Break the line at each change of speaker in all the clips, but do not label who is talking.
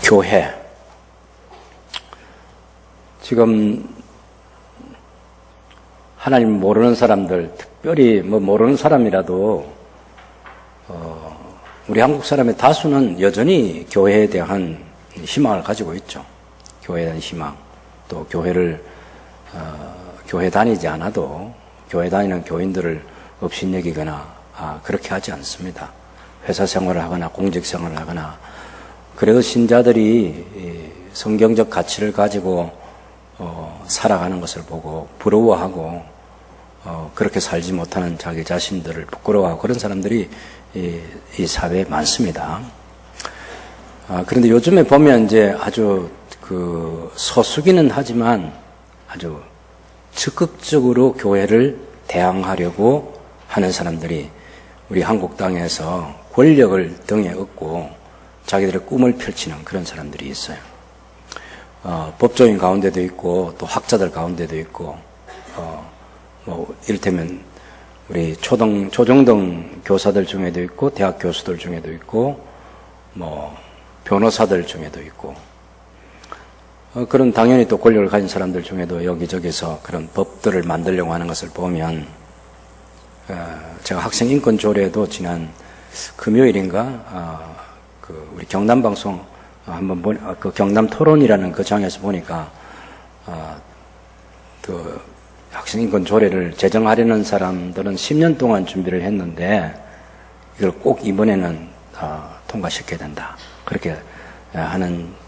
교회. 지금 하나님 모르는 사람들, 특별히 모르는 사람이라도 우리 한국 사람의 다수는 여전히 교회에 대한 희망을 가지고 있죠. 교회에 대한 희망. 또 교회 다니지 않아도 교회 다니는 교인들을 업신여기거나 그렇게 하지 않습니다. 회사 생활을 하거나 공직 생활을 하거나 그래도 신자들이 성경적 가치를 가지고 살아가는 것을 보고 부러워하고 그렇게 살지 못하는 자기 자신들을 부끄러워하고 그런 사람들이 이 사회에 많습니다. 그런데 요즘에 보면 이제 아주 소수기는 하지만 아주 적극적으로 교회를 대항하려고 하는 사람들이 우리 한국 땅에서 권력을 등에 업고 자기들의 꿈을 펼치는 그런 사람들이 있어요. 법조인 가운데도 있고 또 학자들 가운데도 있고 이를테면 우리 초중등 교사들 중에도 있고 대학 교수들 중에도 있고 변호사들 중에도 있고 그런 당연히 또 권력을 가진 사람들 중에도 여기저기서 그런 법들을 만들려고 하는 것을 보면 제가 학생 인권 조례도 지난 금요일인가 우리 경남 방송 한번 그 경남 토론이라는 그 장에서 보니까 그 학생 인권 조례를 제정하려는 사람들은 10년 동안 준비를 했는데 이걸 꼭 이번에는 통과시켜야 된다. 그렇게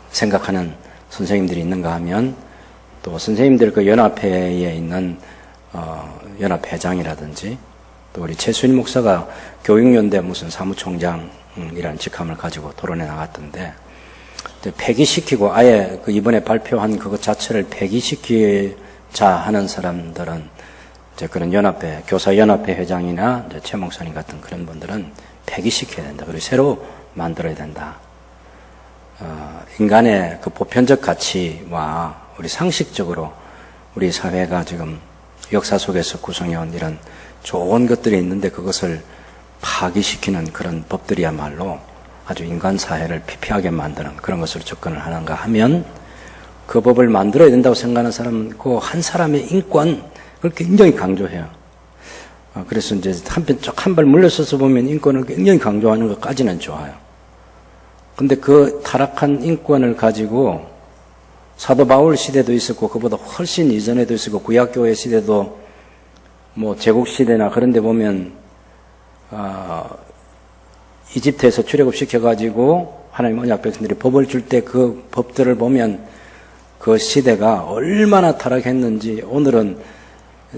생각하는 선생님들이 있는가 하면 또 선생님들 그 연합회에 있는 연합회장이라든지 또 우리 최순희 목사가 교육연대 무슨 사무총장이라는 직함을 가지고 토론에 나갔던데 폐기시키고 아예 그 이번에 발표한 그것 자체를 폐기시키자 하는 사람들은 이제 그런 연합회, 교사연합회 회장이나 이제 최 목사님 같은 그런 분들은 폐기시켜야 된다. 그리고 새로 만들어야 된다. 인간의 그 보편적 가치와 우리 상식적으로 우리 사회가 지금 역사 속에서 구성해온 이런 좋은 것들이 있는데 그것을 파기시키는 그런 법들이야말로 아주 인간 사회를 피폐하게 만드는 그런 것으로 접근을 하는가 하면 그 법을 만들어야 된다고 생각하는 사람은 그 한 사람의 인권, 그걸 굉장히 강조해요. 그래서 이제 한편 쭉 한 발 물러서서 보면 인권을 굉장히 강조하는 것까지는 좋아요. 근데 그 타락한 인권을 가지고 사도 바울 시대도 있었고 그보다 훨씬 이전에도 있었고 구약교회 시대도 제국시대나 그런 데 보면 이집트에서 출애굽시켜가지고 하나님 언약 백성들이 법을 줄 때 그 법들을 보면 그 시대가 얼마나 타락했는지 오늘은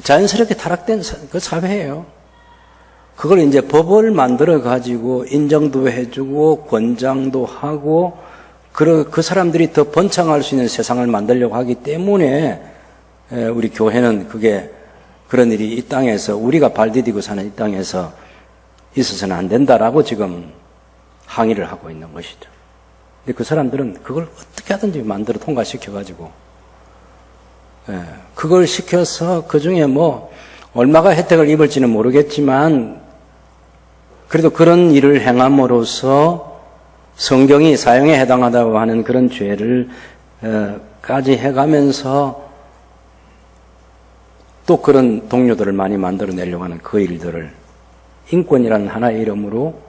자연스럽게 타락된 그 사회예요. 그걸 이제 법을 만들어가지고 인정도 해주고 권장도 하고 그 사람들이 더 번창할 수 있는 세상을 만들려고 하기 때문에 우리 교회는 그런 일이 이 땅에서 우리가 발 디디고 사는 이 땅에서 있어서는 안 된다라고 지금 항의를 하고 있는 것이죠. 근데 그 사람들은 그걸 어떻게 하든지 만들어 통과시켜가지고 그걸 시켜서 그중에 얼마가 혜택을 입을지는 모르겠지만 그래도 그런 일을 행함으로써 성경이 사형에 해당하다고 하는 그런 죄를 까지 해가면서 또 그런 동료들을 많이 만들어내려고 하는 그 일들을 인권이라는 하나의 이름으로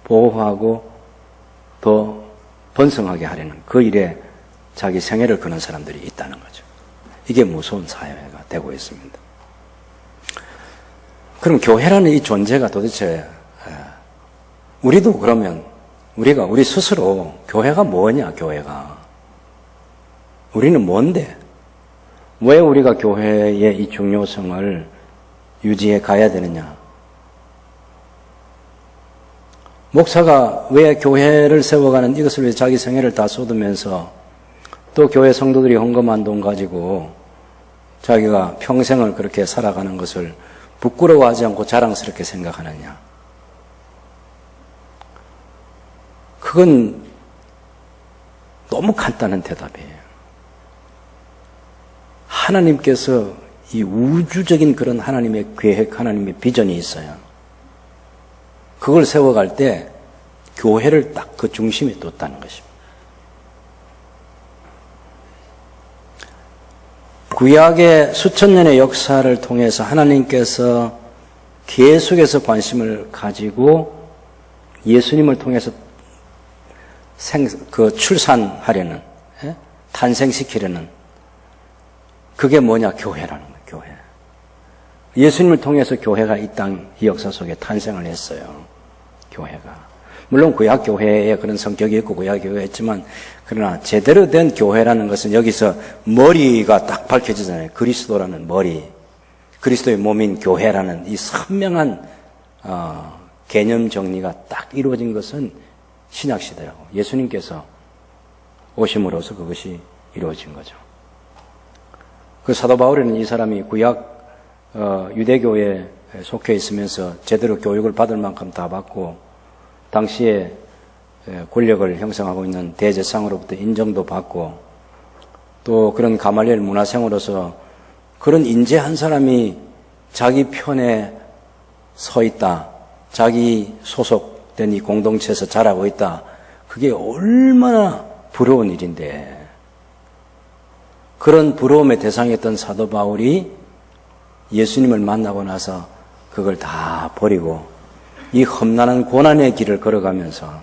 보호하고 더 번성하게 하려는 그 일에 자기 생애를 거는 사람들이 있다는 거죠. 이게 무서운 사회가 되고 있습니다. 그럼 교회라는 이 존재가 도대체 우리도 그러면 우리 스스로 교회가 뭐냐, 교회가. 우리는 뭔데? 왜 우리가 교회의 이 중요성을 유지해 가야 되느냐? 목사가 왜 교회를 세워가는 이것을 위해 자기 생애를 다 쏟으면서 또 교회 성도들이 헌금한 돈 가지고 자기가 평생을 그렇게 살아가는 것을 부끄러워하지 않고 자랑스럽게 생각하느냐? 그건 너무 간단한 대답이에요. 하나님께서 이 우주적인 그런 하나님의 계획, 하나님의 비전이 있어요. 그걸 세워갈 때 교회를 딱 그 중심에 뒀다는 것입니다. 구약의 수천 년의 역사를 통해서 하나님께서 계속해서 관심을 가지고 예수님을 통해서 출산하려는, 탄생시키려는, 그게 뭐냐? 교회라는 거예요, 교회. 예수님을 통해서 교회가 이 땅, 이 역사 속에 탄생을 했어요, 교회가. 물론 구약교회에 그런 성격이 있고 구약교회가 있지만, 그러나 제대로 된 교회라는 것은 여기서 머리가 딱 밝혀지잖아요. 그리스도라는 머리, 그리스도의 몸인 교회라는 이 선명한 개념 정리가 딱 이루어진 것은 신약시대라고. 예수님께서 오심으로써 그것이 이루어진 거죠. 그 사도 바울은 이 사람이 구약 유대교에 속해 있으면서 제대로 교육을 받을 만큼 다 받고 당시에 권력을 형성하고 있는 대제사장으로부터 인정도 받고 또 그런 가말리엘 문화생으로서 그런 인재한 사람이 자기 편에 서 있다, 자기 소속된 이 공동체에서 자라고 있다, 그게 얼마나 부러운 일인데, 그런 부러움의 대상이었던 사도 바울이 예수님을 만나고 나서 그걸 다 버리고 이 험난한 고난의 길을 걸어가면서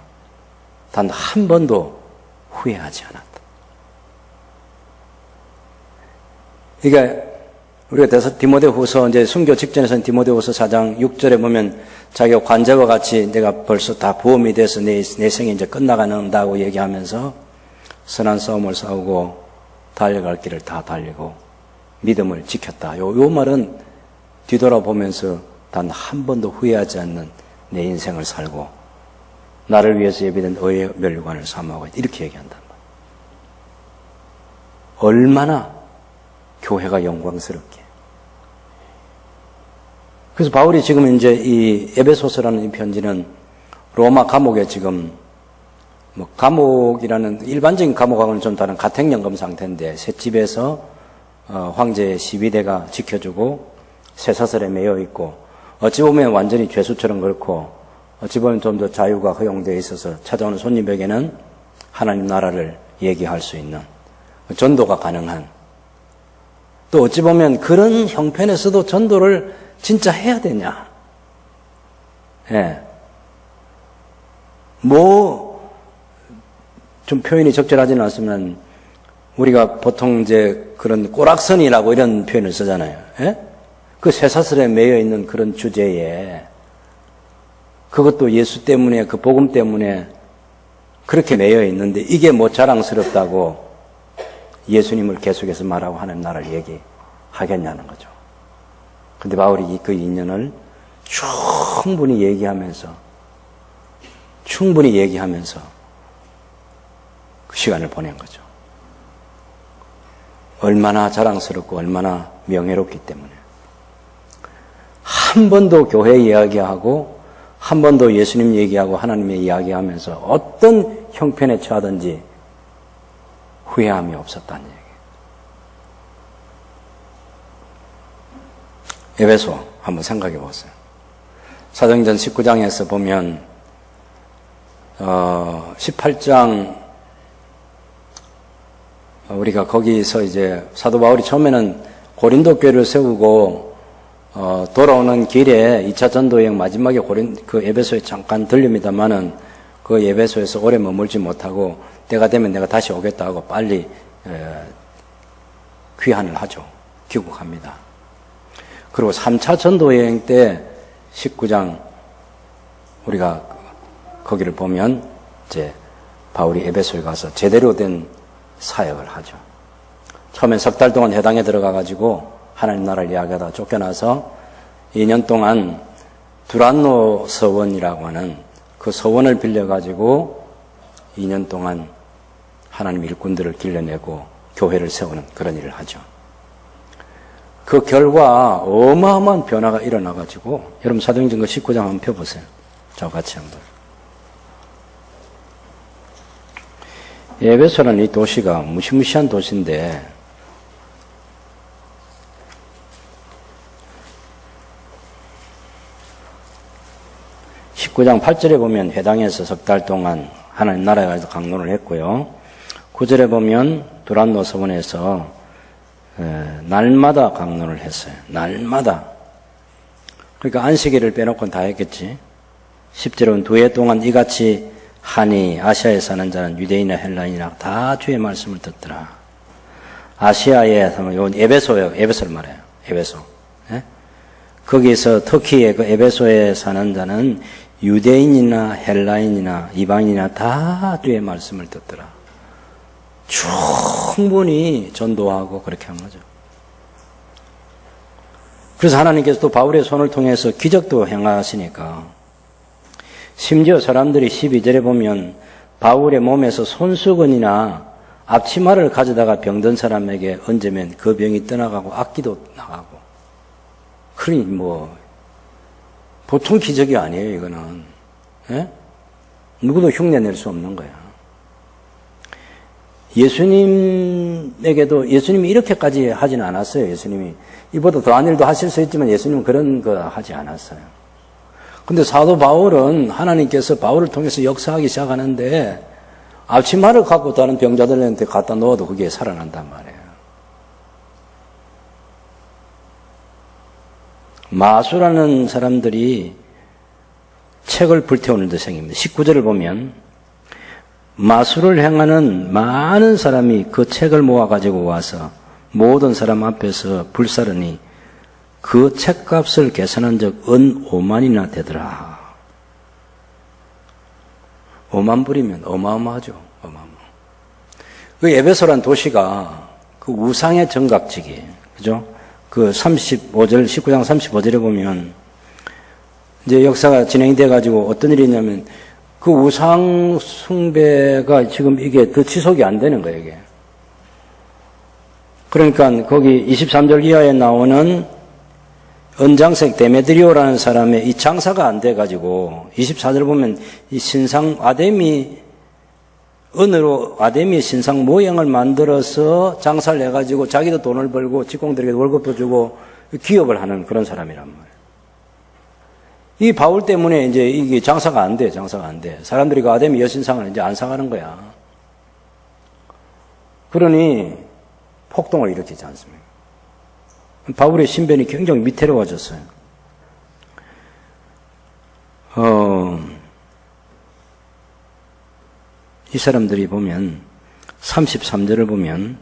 단 한 번도 후회하지 않았다. 그러니까 우리가 디모데후서 이제 순교 직전에서는 디모데후서 4장 6절에 보면 자기가 관자와 같이 내가 벌써 다 부험이 돼서 내 생이 이제 끝나간다고 얘기하면서 선한 싸움을 싸우고 달려갈 길을 다 달리고 믿음을 지켰다. 요 말은 뒤돌아보면서 단 한 번도 후회하지 않는 내 인생을 살고 나를 위해서 예비된 의의 멸류관을 삼하고 이렇게 얘기한단 말이에요. 얼마나 교회가 영광스럽게. 그래서 바울이 지금 이제 이 에베소서라는 이 편지는 로마 감옥에 지금 감옥이라는 일반적인 감옥하고는 좀 다른 가택연금 상태인데 셋집에서 황제의 12대가 지켜주고 쇠사슬에 매여 있고 어찌 보면 완전히 죄수처럼 그렇고 어찌 보면 좀 더 자유가 허용되어 있어서 찾아오는 손님에게는 하나님 나라를 얘기할 수 있는 전도가 가능한, 또 어찌 보면 그런 형편에서도 전도를 진짜 해야 되냐? 예. 좀 표현이 적절하지는 않지만 우리가 보통 이제 그런 꼬락선이라고 이런 표현을 쓰잖아요. 예? 그 쇠사슬에 매여 있는 그런 주제에 그것도 예수 때문에, 그 복음 때문에 그렇게 매여 있는데 이게 뭐 자랑스럽다고 예수님을 계속해서 말하고 하나님 나라를 얘기하겠냐는 거죠. 근데 바울이 그 인연을 충분히 얘기하면서 그 시간을 보낸 거죠. 얼마나 자랑스럽고 얼마나 명예롭기 때문에. 한 번도 교회 이야기하고 한 번도 예수님 얘기하고 하나님의 이야기하면서 어떤 형편에 처하든지 후회함이 없었다는 얘기예요. 에베소 한번 생각해 보세요. 사도행전 19장에서 보면 18장 우리가 거기서 이제 사도 바울이 처음에는 고린도 교회를 세우고 돌아오는 길에 2차 전도 여행 마지막에 그 에베소에 잠깐 들립니다만은 그 에베소에서 오래 머물지 못하고 때가 되면 내가 다시 오겠다 하고 빨리 귀환을 하죠. 귀국합니다. 그리고 3차 전도 여행 때 19장 우리가 거기를 보면 이제 바울이 에베소에 가서 제대로 된 사역을 하죠. 처음엔 석 달 동안 회당에 들어가 가지고 하나님 나라를 이야기하다가 쫓겨나서 2년 동안 두란노 서원이라고 하는 그 서원을 빌려 가지고 2년 동안 하나님 일꾼들을 길러내고 교회를 세우는 그런 일을 하죠. 그 결과 어마어마한 변화가 일어나 가지고 여러분 사도행전 19장 한번 펴보세요. 저와 같이 한번. 에베소라는 이 도시가 무시무시한 도시인데 19장 8절에 보면 회당에서 석 달 동안 하나님 나라에 가서 강론을 했고요. 9절에 보면 두란노 서원에서 날마다 강론을 했어요. 날마다. 그러니까 안식일을 빼놓고는 다 했겠지. 10절은 2해 동안 이같이 하니 아시아에 사는 자는 유대인이나 헬라인이나 다 주의 말씀을 듣더라. 아시아에 에베소예요. 에베소를 말해요. 에베소. 예? 거기서 터키의 그 에베소에 사는 자는 유대인이나 헬라인이나 이방인이나 다 주의 말씀을 듣더라. 충분히 전도하고 그렇게 한 거죠. 그래서 하나님께서 또 바울의 손을 통해서 기적도 행하시니까 심지어 사람들이 12절에 보면 바울의 몸에서 손수건이나 앞치마를 가져다가 병든 사람에게 얹으면 그 병이 떠나가고 악기도 나가고. 그러니 보통 기적이 아니에요, 이거는. 예? 누구도 흉내낼 수 없는 거야. 예수님에게도 예수님이 이렇게까지 하진 않았어요. 예수님이 이보다 더한 일도 하실 수 있지만 예수님은 그런 거 하지 않았어요. 근데 사도 바울은 하나님께서 바울을 통해서 역사하기 시작하는데 앞치마를 갖고 다른 병자들한테 갖다 놓아도 그게 살아난단 말이에요. 마수라는 사람들이 책을 불태우는 데 생깁니다. 19절을 보면 마수를 행하는 많은 사람이 그 책을 모아가지고 와서 모든 사람 앞에서 불사르니 그 책값을 계산한 적 은 5만이나 되더라. 5만 불이면 어마어마하죠. 어마어마. 그 에베소란 도시가 그 우상의 정각지기, 그죠? 그 35절, 19장 35절에 보면 이제 역사가 진행돼 가지고 어떤 일이 있냐면 그 우상 숭배가 지금 이게 더 지속이 안 되는 거예요, 이게. 그러니까 거기 23절 이하에 나오는 은장색 데메드리오라는 사람의 이 장사가 안 돼가지고 24절 보면 이 신상 은으로 아데미 신상 모형을 만들어서 장사를 해가지고 자기도 돈을 벌고 직공들에게 월급도 주고 기업을 하는 그런 사람이란 말이에요. 이 바울 때문에 이제 이게 장사가 안 돼. 사람들이 그 아데미 여신상을 이제 안 사가는 거야. 그러니 폭동을 일으키지 않습니까? 바울의 신변이 굉장히 위태로워졌어요. 이 사람들이 보면 33절을 보면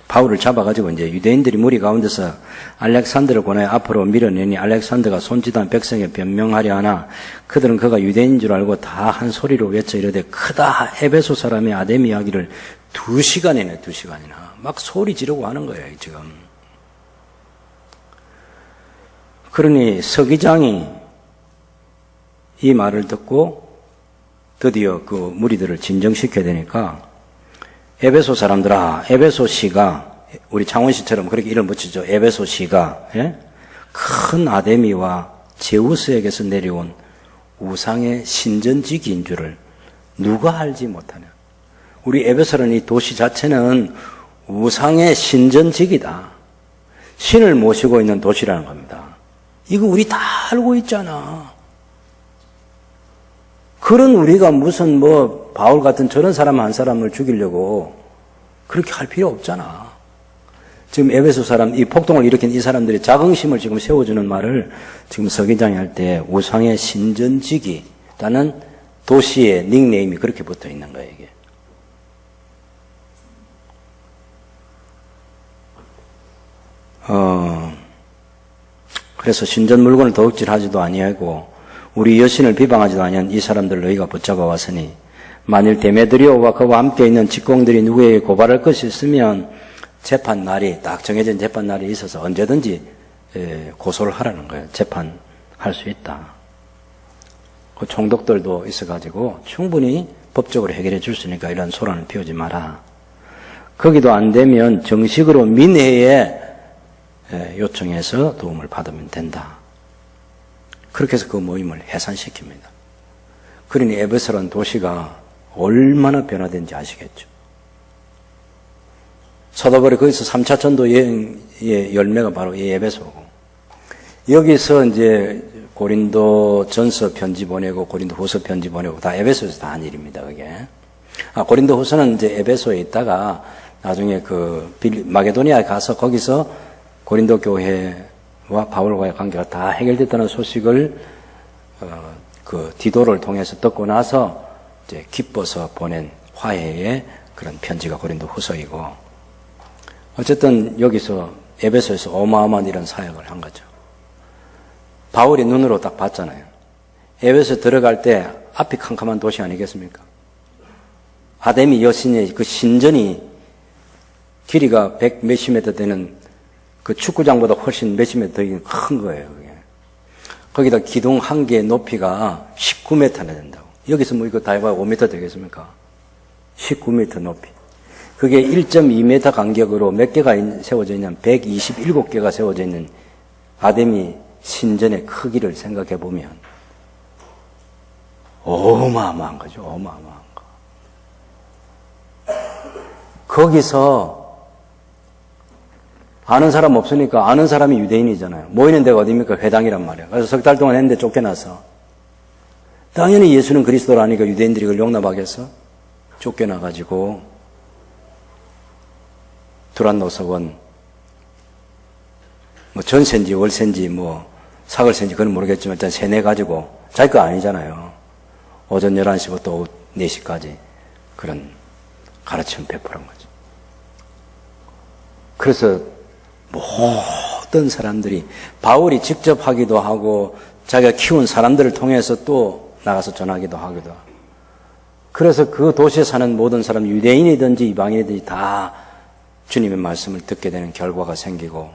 바울을 잡아가지고 이제 유대인들이 무리 가운데서 알렉산더를 권하여 앞으로 밀어내니 알렉산더가 손짓한 백성에 변명하려 하나 그들은 그가 유대인인 줄 알고 다 한 소리로 외쳐 이르되 크다 에베소 사람의 아데미 이야기를 2시간이나 막 소리 지르고 하는 거예요 지금. 그러니 서기장이 이 말을 듣고 드디어 그 무리들을 진정시켜야 되니까 에베소 사람들아, 에베소시가 우리 창원시처럼 그렇게 이름 붙이죠. 에베소시가 큰 아데미와 제우스에게서 내려온 우상의 신전지기인 줄을 누가 알지 못하냐. 우리 에베소라는 이 도시 자체는 우상의 신전지기다. 신을 모시고 있는 도시라는 겁니다. 이거 우리 다 알고 있잖아. 그런 우리가 무슨 바울 같은 저런 사람 한 사람을 죽이려고 그렇게 할 필요 없잖아. 지금 에베소 사람, 이 폭동을 일으킨 이 사람들이 자긍심을 지금 세워주는 말을 지금 서기장이 할 때 우상의 신전지기라는 도시의 닉네임이 그렇게 붙어 있는 거예요, 이게. 그래서 신전 물건을 도둑질하지도 아니하고 우리 여신을 비방하지도 아니한 이 사람들 너희가 붙잡아 왔으니 만일 데메드리오와 그와 함께 있는 직공들이 누구에게 고발할 것이 있으면 재판 날이 딱 정해진 재판 날이 있어서 언제든지 고소를 하라는 거예요. 재판할 수 있다. 그 총독들도 있어가지고 충분히 법적으로 해결해 줄 수 있으니까 이런 소란을 피우지 마라. 거기도 안 되면 정식으로 민회에 요청해서 도움을 받으면 된다. 그렇게 해서 그 모임을 해산시킵니다. 그러니 에베소라는 도시가 얼마나 변화된지 아시겠죠. 사도바울이 거기서 3차 전도 여행의 열매가 바로 이 에베소고, 여기서 이제 고린도 전서 편지 보내고 고린도 후서 편지 보내고 다 에베소에서 다 한 일입니다, 그게. 고린도 후서는 이제 에베소에 있다가 나중에 마게도니아에 가서 거기서 고린도 교회와 바울과의 관계가 다 해결됐다는 소식을 디도를 통해서 듣고 나서 이제 기뻐서 보낸 화해의 그런 편지가 고린도 후서이고, 어쨌든 여기서 에베소에서 어마어마한 이런 사역을 한 거죠. 바울이 눈으로 딱 봤잖아요. 에베소 들어갈 때 앞이 캄캄한 도시 아니겠습니까? 아데미 여신의 그 신전이 길이가 100 몇십 미터 되는 그 축구장보다 훨씬 몇십 미터 더 큰 거예요, 그게. 거기다 기둥 한 개의 높이가 19m나 된다고. 여기서 뭐 이거 다 해봐야 5m 되겠습니까? 19m 높이. 그게 1.2m 간격으로 몇 개가 세워져 있냐면 127개가 세워져 있는 아데미 신전의 크기를 생각해 보면 어마어마한 거죠. 어마어마한 거. 거기서 아는 사람 없으니까 아는 사람이 유대인이잖아요. 모이는 데가 어디입니까? 회당이란 말이에요. 그래서 석 달 동안 했는데 쫓겨나서. 당연히 예수는 그리스도라니까 유대인들이 그걸 용납하겠어? 쫓겨나가지고 두란노석원 뭐 전세인지 월세인지 뭐 사글세인지 그건 모르겠지만 일단 세내 가지고 자기 거 아니잖아요. 오전 11시부터 오후 4시까지 그런 가르침을 베풀은 거죠. 그래서 모든 사람들이 바울이 직접 하기도 하고 자기가 키운 사람들을 통해서 또 나가서 전하기도 하기도 하고, 그래서 그 도시에 사는 모든 사람, 유대인이든지 이방인이든지 다 주님의 말씀을 듣게 되는 결과가 생기고,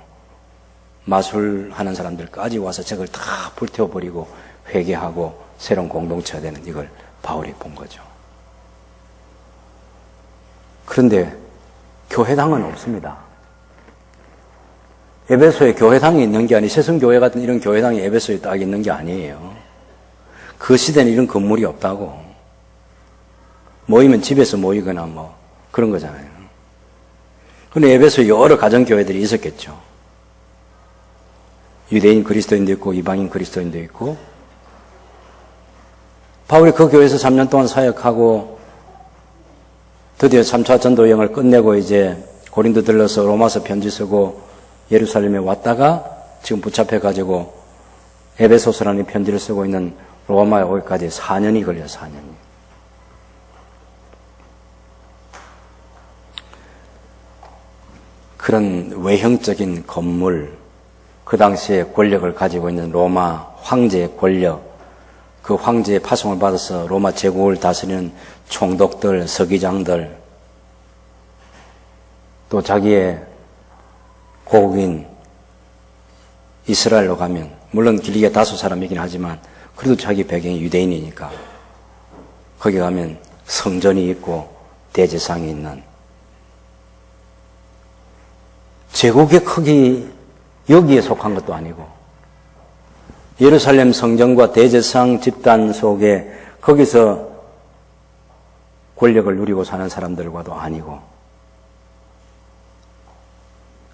마술하는 사람들까지 와서 저걸 다 불태워버리고 회개하고 새로운 공동체가 되는 이걸 바울이 본 거죠. 그런데 교회당은 없습니다. 에베소에 교회당이 있는 게 아니, 세승교회 같은 이런 교회당이 에베소에 딱 있는 게 아니에요. 그 시대는 이런 건물이 없다고. 모이면 집에서 모이거나 뭐 그런 거잖아요. 그런데 에베소에 여러 가정교회들이 있었겠죠. 유대인 그리스도인도 있고 이방인 그리스도인도 있고. 바울이 그 교회에서 3년 동안 사역하고 드디어 3차 전도 여행을 끝내고 이제 고린도 들러서 로마서 편지 쓰고 예루살렘에 왔다가 지금 붙잡혀가지고 에베소서라는 편지를 쓰고 있는 로마에 오기까지 4년이 걸려요. 4년이. 그런 외형적인 건물, 그 당시에 권력을 가지고 있는 로마 황제의 권력, 그 황제의 파송을 받아서 로마 제국을 다스리는 총독들, 서기장들, 또 자기의 고국인 이스라엘로 가면, 물론 길리에 다수 사람이긴 하지만 그래도 자기 배경이 유대인이니까 거기 가면 성전이 있고 대제상이 있는, 제국의 크기 여기에 속한 것도 아니고 예루살렘 성전과 대제상 집단 속에 거기서 권력을 누리고 사는 사람들과도 아니고,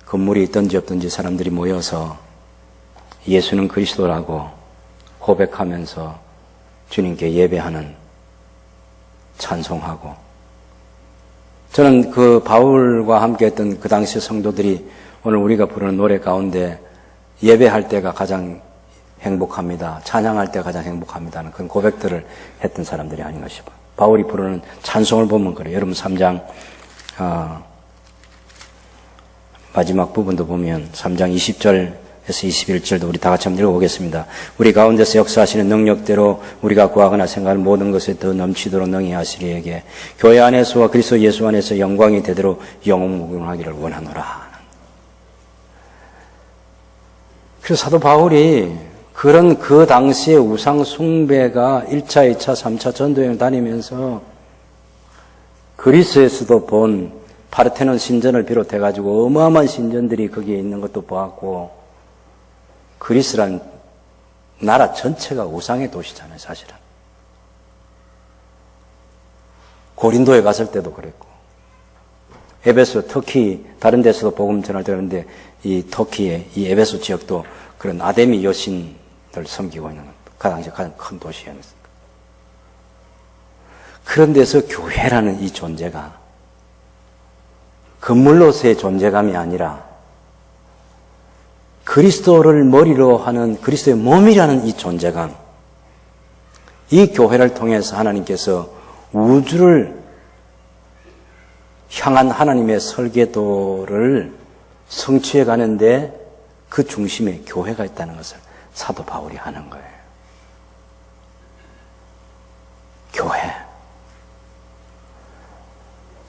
건물이 있든지 없든지 사람들이 모여서 예수는 그리스도라고 고백하면서 주님께 예배하는, 찬송하고. 저는 그 바울과 함께 했던 그 당시 성도들이 오늘 우리가 부르는 노래 가운데 예배할 때가 가장 행복합니다, 찬양할 때가 가장 행복합니다는 그런 고백들을 했던 사람들이 아닌가 싶어요. 바울이 부르는 찬송을 보면 그래요. 여러분 3장 마지막 부분도 보면 3장 20절에서 21절도 우리 다 같이 한번 읽어보겠습니다. 우리 가운데서 역사하시는 능력대로 우리가 구하거나 생각하는 모든 것에 더 넘치도록 능히 하시리에게 교회 안에서와 그리스도 예수 안에서 영광이 되도록 영원무궁하기를 원하노라. 그래서 사도 바울이 그런 그 당시의 우상 숭배가 1차, 2차, 3차 전도여행 다니면서 그리스에서도 본 파르테논 신전을 비롯해가지고 어마어마한 신전들이 거기에 있는 것도 보았고, 그리스란 나라 전체가 우상의 도시잖아요, 사실은. 고린도에 갔을 때도 그랬고, 에베소, 터키, 다른 데서도 복음 전할 때 그런데 이 터키의 이 에베소 지역도 그런 아데미 여신 섬기고 있는 그 당시 가장 큰 도시였습니다. 그런 데서 교회라는 이 존재가 건물로서의 존재감이 아니라 그리스도를 머리로 하는 그리스도의 몸이라는 이 존재감, 이 교회를 통해서 하나님께서 우주를 향한 하나님의 설계도를 성취해 가는데 그 중심에 교회가 있다는 것을 사도 바울이 하는 거예요. 교회.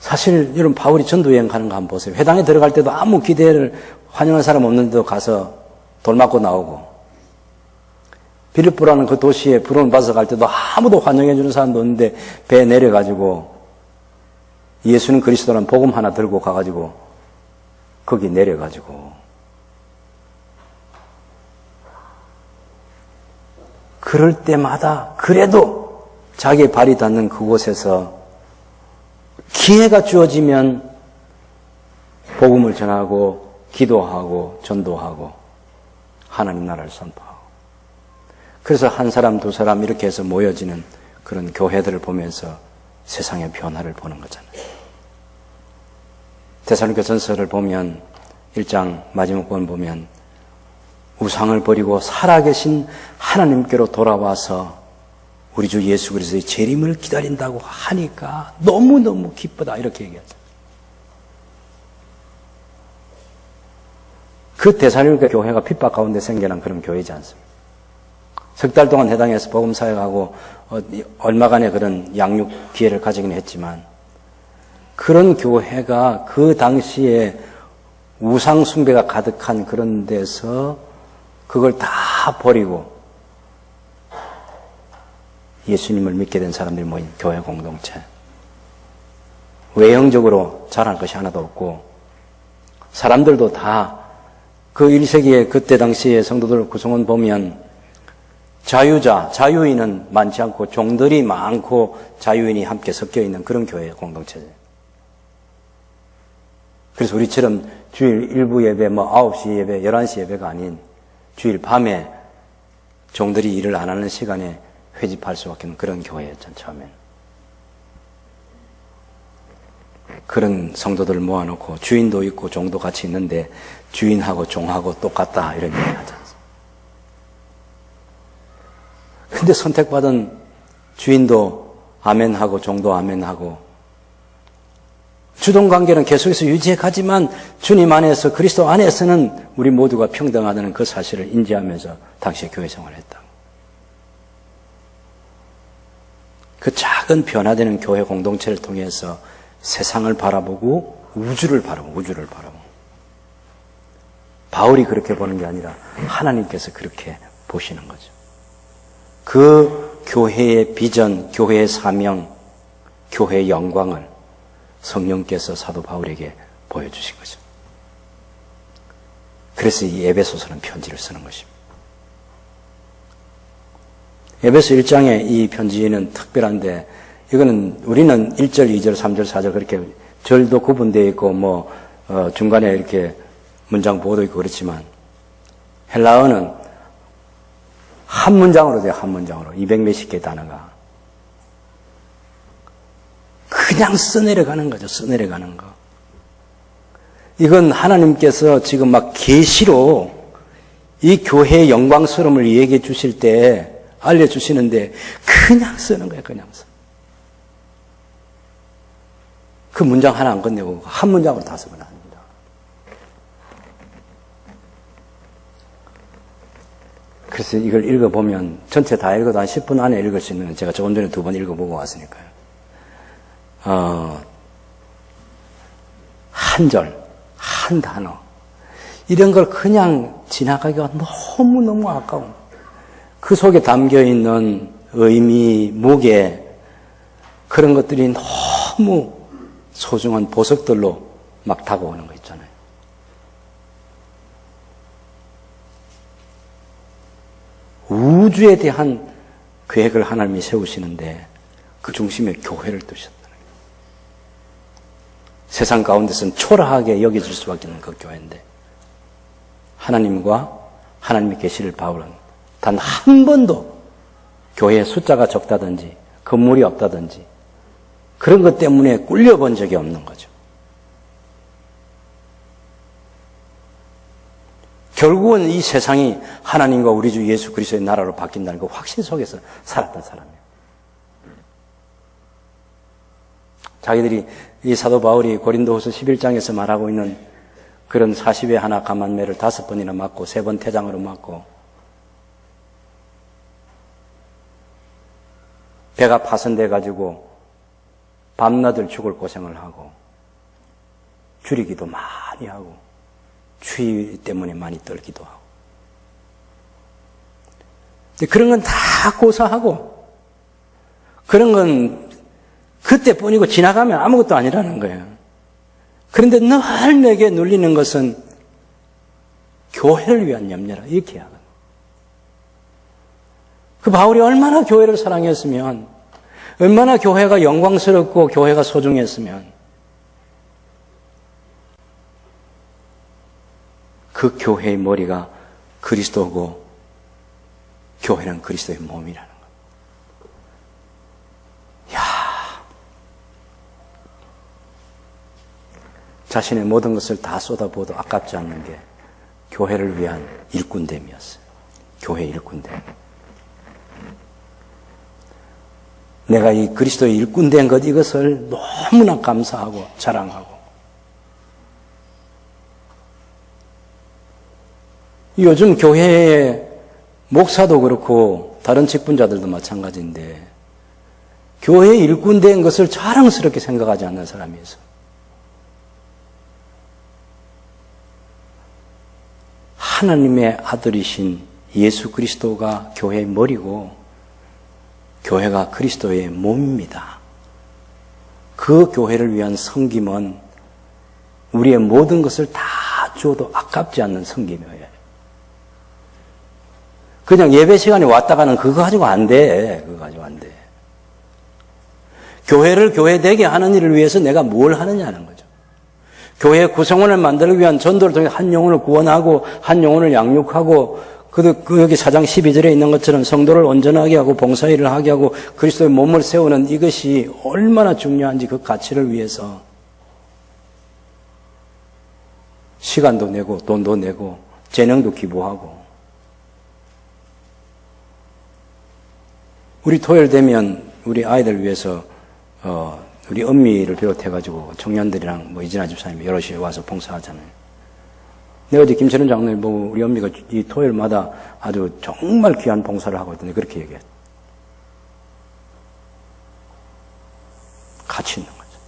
사실 여러분 바울이 전도 여행 가는 거 한번 보세요. 회당에 들어갈 때도 아무 기대를 환영할 사람 없는데도 가서 돌 맞고 나오고, 빌립보라는 그 도시에 부름을 받아서 갈 때도 아무도 환영해 주는 사람도 없는데 배에 내려가지고 예수는 그리스도라는 복음 하나 들고 가가지고 거기 내려가지고 그럴 때마다 그래도 자기의 발이 닿는 그곳에서 기회가 주어지면 복음을 전하고 기도하고 전도하고 하나님 나라를 선포하고, 그래서 한 사람 두 사람 이렇게 해서 모여지는 그런 교회들을 보면서 세상의 변화를 보는 거잖아요. 데살로니가 전서를 보면 1장 마지막 번 보면 우상을 버리고 살아계신 하나님께로 돌아와서 우리 주 예수 그리스도의 재림을 기다린다고 하니까 너무너무 기쁘다 이렇게 얘기하죠. 그 데살로니가 교회가 핍박 가운데 생겨난 그런 교회이지 않습니까? 석 달 동안 해당해서 복음 사역하고 얼마간의 그런 양육 기회를 가지긴 했지만, 그런 교회가 그 당시에 우상 숭배가 가득한 그런 데서 그걸 다 버리고 예수님을 믿게 된 사람들이 모인 교회 공동체. 외형적으로 잘할 것이 하나도 없고 사람들도 다 그 1세기에 그때 당시에 성도들 구성원 보면 자유자, 자유인은 많지 않고 종들이 많고 자유인이 함께 섞여 있는 그런 교회 공동체죠. 그래서 우리처럼 주일 일부 예배, 9시 예배, 11시 예배가 아닌 주일 밤에 종들이 일을 안 하는 시간에 회집할 수밖에 없는 그런 교회였죠, 처음엔. 그런 성도들을 모아놓고 주인도 있고 종도 같이 있는데 주인하고 종하고 똑같다 이런 얘기 하지 않습니까? 근데 선택받은 주인도 아멘하고 종도 아멘하고 주동관계는 계속해서 유지해 가지만 주님 안에서 그리스도 안에서는 우리 모두가 평등하다는 그 사실을 인지하면서 당시에 교회 생활을 했다. 그 작은 변화되는 교회 공동체를 통해서 세상을 바라보고 우주를 바라보고 바울이 그렇게 보는 게 아니라 하나님께서 그렇게 보시는 거죠. 그 교회의 비전, 교회의 사명, 교회의 영광을 성령께서 사도 바울에게 보여주신 거죠. 그래서 이 에베소서는 편지를 쓰는 것입니다. 에베소 1장의 이 편지는 특별한데, 이거는 우리는 1절, 2절, 3절, 4절 그렇게 절도 구분되어 있고 중간에 이렇게 문장 보도 있고 그렇지만, 헬라어는 한 문장으로 돼요. 한 문장으로 200몇십 개 단어가 그냥 써내려가는 거죠. 써내려가는 거. 이건 하나님께서 지금 막 계시로 이 교회의 영광스러움을 얘기해 주실 때 알려주시는데 그냥 쓰는 거예요. 그냥 써. 그 문장 하나 안 끝내고 한 문장으로 다 쓰면 안 됩니다. 그래서 이걸 읽어보면 전체 다 읽어도 한 10분 안에 읽을 수 있는 건 제가 조금 전에 2번 읽어보고 왔으니까요. 한 절, 한 단어 이런 걸 그냥 지나가기가 너무너무 아까운, 그 속에 담겨있는 의미, 무게 그런 것들이 너무 소중한 보석들로 막 다가오는 거 있잖아요. 우주에 대한 계획을 하나님이 세우시는데 그 중심에 교회를 두셨다는 거예요. 세상 가운데서는 초라하게 여겨질 수밖에 없는 그 교회인데 하나님과 하나님의 계시를 바울은 단 한 번도 교회 숫자가 적다든지 건물이 없다든지 그런 것 때문에 꿀려본 적이 없는 거죠. 결국은 이 세상이 하나님과 우리 주 예수 그리스도의 나라로 바뀐다는 그 확신 속에서 살았던 사람이에요. 자기들이 이 사도 바울이 고린도후서 11장에서 말하고 있는 그런 40에 하나 감한매를 5번이나 맞고 3번 태장으로 맞고 배가 파손돼 가지고 밤낮을 죽을 고생을 하고 줄이기도 많이 하고 추위 때문에 많이 떨기도 하고 근데 그런 건 다 고사하고 그런 건 그때뿐이고 지나가면 아무것도 아니라는 거예요. 그런데 늘 내게 눌리는 것은 교회를 위한 염려라 이렇게 하거든요. 그 바울이 얼마나 교회를 사랑했으면 얼마나 교회가 영광스럽고 교회가 소중했으면 그 교회의 머리가 그리스도고 교회는 그리스도의 몸이라는 거예요. 자신의 모든 것을 다 쏟아부어도 아깝지 않는 게 교회를 위한 일꾼됨이었어요. 교회 일꾼됨. 내가 이 그리스도의 일꾼된 것 이것을 너무나 감사하고 자랑하고 요즘 교회의 목사도 그렇고 다른 직분자들도 마찬가지인데 교회의 일꾼된 것을 자랑스럽게 생각하지 않는 사람이 있어요. 하나님의 아들이신 예수 그리스도가 교회의 머리고 교회가 그리스도의 몸입니다. 그 교회를 위한 섬김은 우리의 모든 것을 다 주어도 아깝지 않는 섬김이에요. 그냥 예배 시간에 왔다 가는 그거 가지고 안 돼. 그거 가지고 안 돼. 교회를 교회되게 하는 일을 위해서 내가 뭘 하느냐는 거죠. 교회 구성원을 만들기 위한 전도를 통해 한 영혼을 구원하고 한 영혼을 양육하고 그 여기 4장 12절에 있는 것처럼 성도를 온전하게 하고 봉사일을 하게 하고 그리스도의 몸을 세우는 이것이 얼마나 중요한지 그 가치를 위해서 시간도 내고 돈도 내고 재능도 기부하고 우리 토요일 되면 우리 아이들 위해서 우리 엄미를 비롯해가지고 청년들이랑 뭐 이진아 집사님 여럿이 와서 봉사하잖아요. 내가 어제 김철현 장로님 보고 우리 엄미가 이 토요일마다 아주 정말 귀한 봉사를 하고 있던데 그렇게 얘기해. 가치 있는 거죠.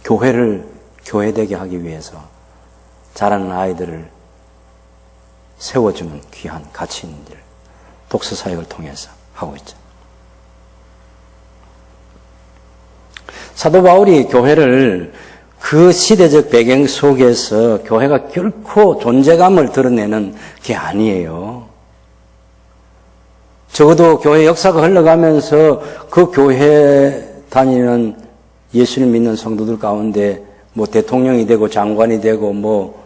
교회를 교회되게 하기 위해서 자라는 아이들을 세워주는 귀한 가치 있는 일, 독서 사역을 통해서 하고 있죠. 사도 바울이 교회를 그 시대적 배경 속에서 교회가 결코 존재감을 드러내는 게 아니에요. 적어도 교회 역사가 흘러가면서 그 교회 다니는 예수님 믿는 성도들 가운데 뭐 대통령이 되고 장관이 되고 뭐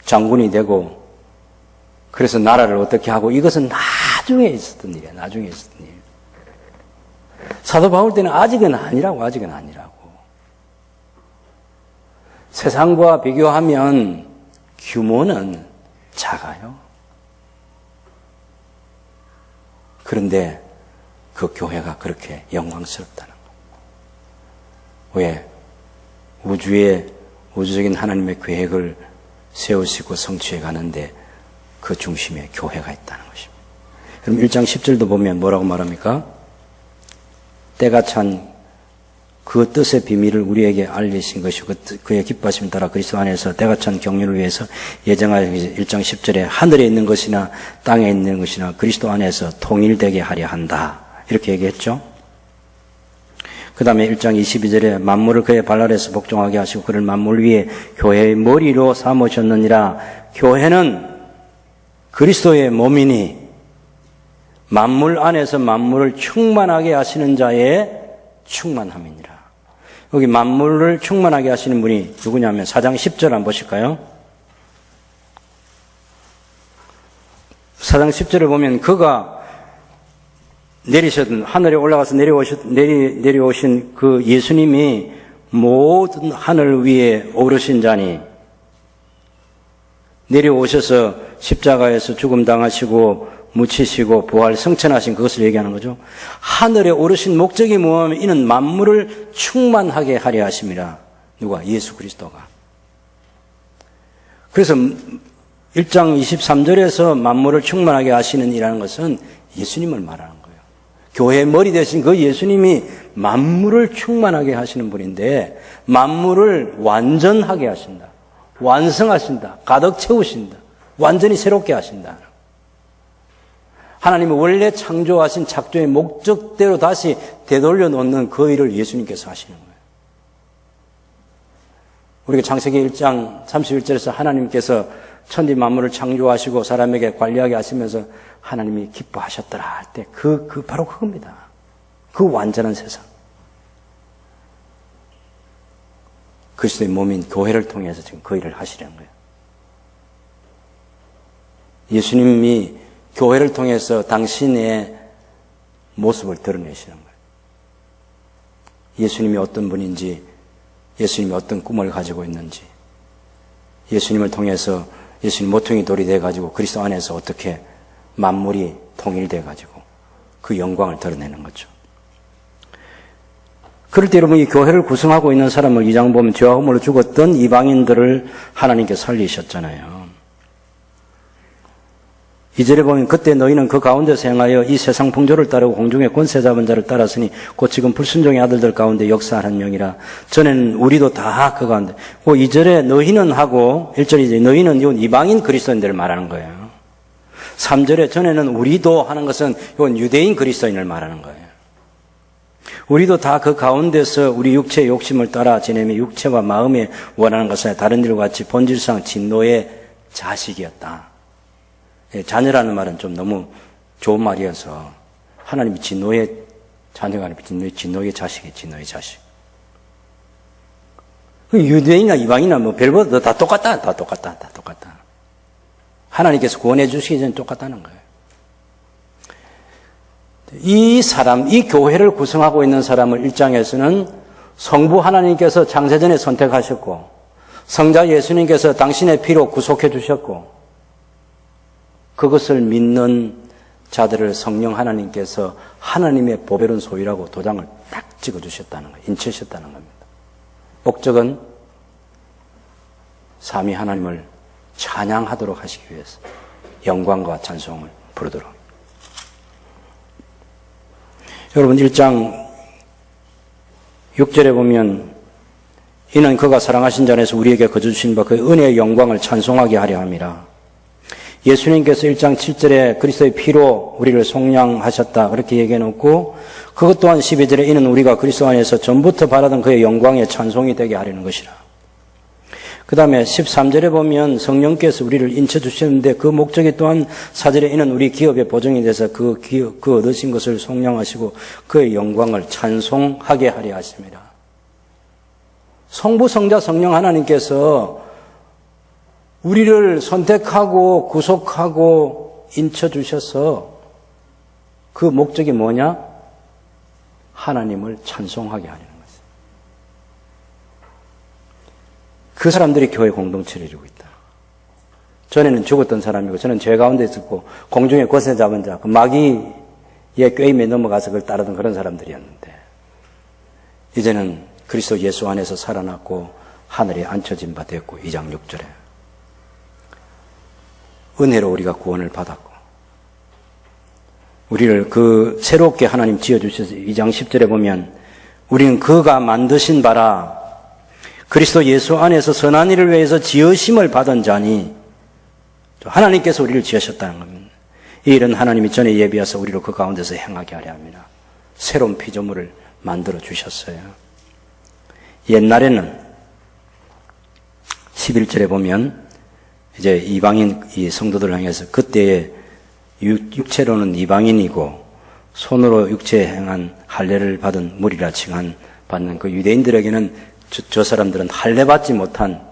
장군이 되고 그래서 나라를 어떻게 하고 이것은 나중에 있었던 일이야. 나중에 있었던 일. 사도 바울 때는 아직은 아니라고. 세상과 비교하면 규모는 작아요. 그런데 그 교회가 그렇게 영광스럽다는 거. 왜? 우주적인 하나님의 계획을 세우시고 성취해 가는데 그 중심에 교회가 있다는 것입니다. 그럼 1장 10절도 보면 뭐라고 말합니까? 때가 찬 그 뜻의 비밀을 우리에게 알리신 것이고 그의 기뻐하심을 따라 그리스도 안에서 때가 찬 경륜을 위해서 예정하신 1장 10절에 하늘에 있는 것이나 땅에 있는 것이나 그리스도 안에서 통일되게 하려 한다. 이렇게 얘기했죠. 그 다음에 1장 22절에 만물을 그의 발 아래에서 복종하게 하시고 그를 만물 위에 교회의 머리로 삼으셨느니라. 교회는 그리스도의 몸이니 만물 안에서 만물을 충만하게 하시는 자의 충만함이니라. 여기 만물을 충만하게 하시는 분이 누구냐면 4장 10절 한번 보실까요? 4장 10절을 보면 그가 내리셨던, 하늘에 올라가서 내려오신 그 예수님이 모든 하늘 위에 오르신 자니 내려오셔서 십자가에서 죽음 당하시고 묻히시고 부활 성천하신 그것을 얘기하는 거죠. 하늘에 오르신 목적이 뭐냐면 이는 만물을 충만하게 하려 하심이라. 누가? 예수 그리스도가. 그래서 1장 23절에서 만물을 충만하게 하시는 이라는 것은 예수님을 말하는 거예요. 교회의 머리 되신 그 예수님이 만물을 충만하게 하시는 분인데 만물을 완전하게 하신다. 완성하신다. 가득 채우신다. 완전히 새롭게 하신다. 하나님이 원래 창조하신 창조의 목적대로 다시 되돌려 놓는 그 일을 예수님께서 하시는 거예요. 우리가 창세기 1장 31절에서 하나님께서 천지 만물을 창조하시고 사람에게 관리하게 하시면서 하나님이 기뻐하셨더라 할 때 바로 그겁니다. 그 완전한 세상. 그리스도의 몸인 교회를 통해서 지금 그 일을 하시려는 거예요. 예수님이 교회를 통해서 당신의 모습을 드러내시는 거예요. 예수님이 어떤 분인지, 예수님이 어떤 꿈을 가지고 있는지, 예수님을 통해서 예수님 모퉁이 돌이 돼가지고 그리스도 안에서 어떻게 만물이 통일돼가지고 그 영광을 드러내는 거죠. 그럴 때 여러분 이 교회를 구성하고 있는 사람을 2장 보면 죄와 흠으로 죽었던 이방인들을 하나님께 살리셨잖아요. 2절에 보면 그때 너희는 그 가운데서 행하여 이 세상 풍조를 따르고 공중의 권세 잡은 자를 따랐으니 곧 지금 불순종의 아들들 가운데 역사하는 명이라. 전에는 우리도 다 그 가운데. 그 2절에 너희는 하고 1절에 이제 너희는 이건 이방인 그리스도인들을 말하는 거예요. 3절에 전에는 우리도 하는 것은 이건 유대인 그리스도인을 말하는 거예요. 우리도 다 그 가운데서 우리 육체의 욕심을 따라 지내며 육체와 마음에 원하는 것을 다른 일과 같이 본질상 진노의 자식이었다. 자녀라는 말은 좀 너무 좋은 말이어서 하나님이 진노의 자녀가 아니고 진노의 자식이에요. 진노의 자식. 유대인이나 이방인이나 뭐 별보다 다 똑같다. 다 똑같다. 다 똑같다. 하나님께서 구원해 주시기 전에 똑같다는 거예요. 이 사람, 이 교회를 구성하고 있는 사람을 1장에서는 성부 하나님께서 창세전에 선택하셨고 성자 예수님께서 당신의 피로 구속해 주셨고 그것을 믿는 자들을 성령 하나님께서 하나님의 보배로운 소유라고 도장을 딱 찍어주셨다는 거예요. 인치셨다는 겁니다. 목적은 삼위 하나님을 찬양하도록 하시기 위해서 영광과 찬송을 부르도록. 여러분 1장 6절에 보면 이는 그가 사랑하신 자 안에서 우리에게 거저 주신 바 그 은혜의 영광을 찬송하게 하려 함이라. 예수님께서 1장 7절에 그리스도의 피로 우리를 속량하셨다 그렇게 얘기해 놓고 그것 또한 12절에 이는 우리가 그리스도 안에서 전부터 바라던 그의 영광의 찬송이 되게 하려는 것이라. 그 다음에 13절에 보면 성령께서 우리를 인쳐주셨는데 그 목적이 또한 4절에 이는 우리 기업의 보증이 돼서 그 얻으신 것을 속량하시고 그의 영광을 찬송하게 하려 하십니다. 성부, 성자, 성령 하나님께서 우리를 선택하고 구속하고 인쳐주셔서 그 목적이 뭐냐? 하나님을 찬송하게 하려는 것이에요. 그 사람들이 교회 공동체를 이루고 있다. 전에는 죽었던 사람이고 저는 죄 가운데 있었고 공중의 권세 잡은 자, 그 마귀의 꾀임에 넘어가서 그걸 따르던 그런 사람들이었는데 이제는 그리스도 예수 안에서 살아났고 하늘에 앉혀진 바 되었고 2장 6절에 은혜로 우리가 구원을 받았고 우리를 그 새롭게 하나님 지어주셔서 2장 10절에 보면 우리는 그가 만드신 바라 그리스도 예수 안에서 선한 일을 위해서 지으심을 받은 자니 하나님께서 우리를 지으셨다는 겁니다. 이 일은 하나님이 전에 예비하사 우리로 그 가운데서 행하게 하려 합니다. 새로운 피조물을 만들어 주셨어요. 옛날에는 11절에 보면 이제 이방인 이 성도들을 향해서 그때의 육체로는 이방인이고 손으로 육체에 행한 할례를 받은 무리라 칭한 그 유대인들에게는 저 사람들은 할례받지 못한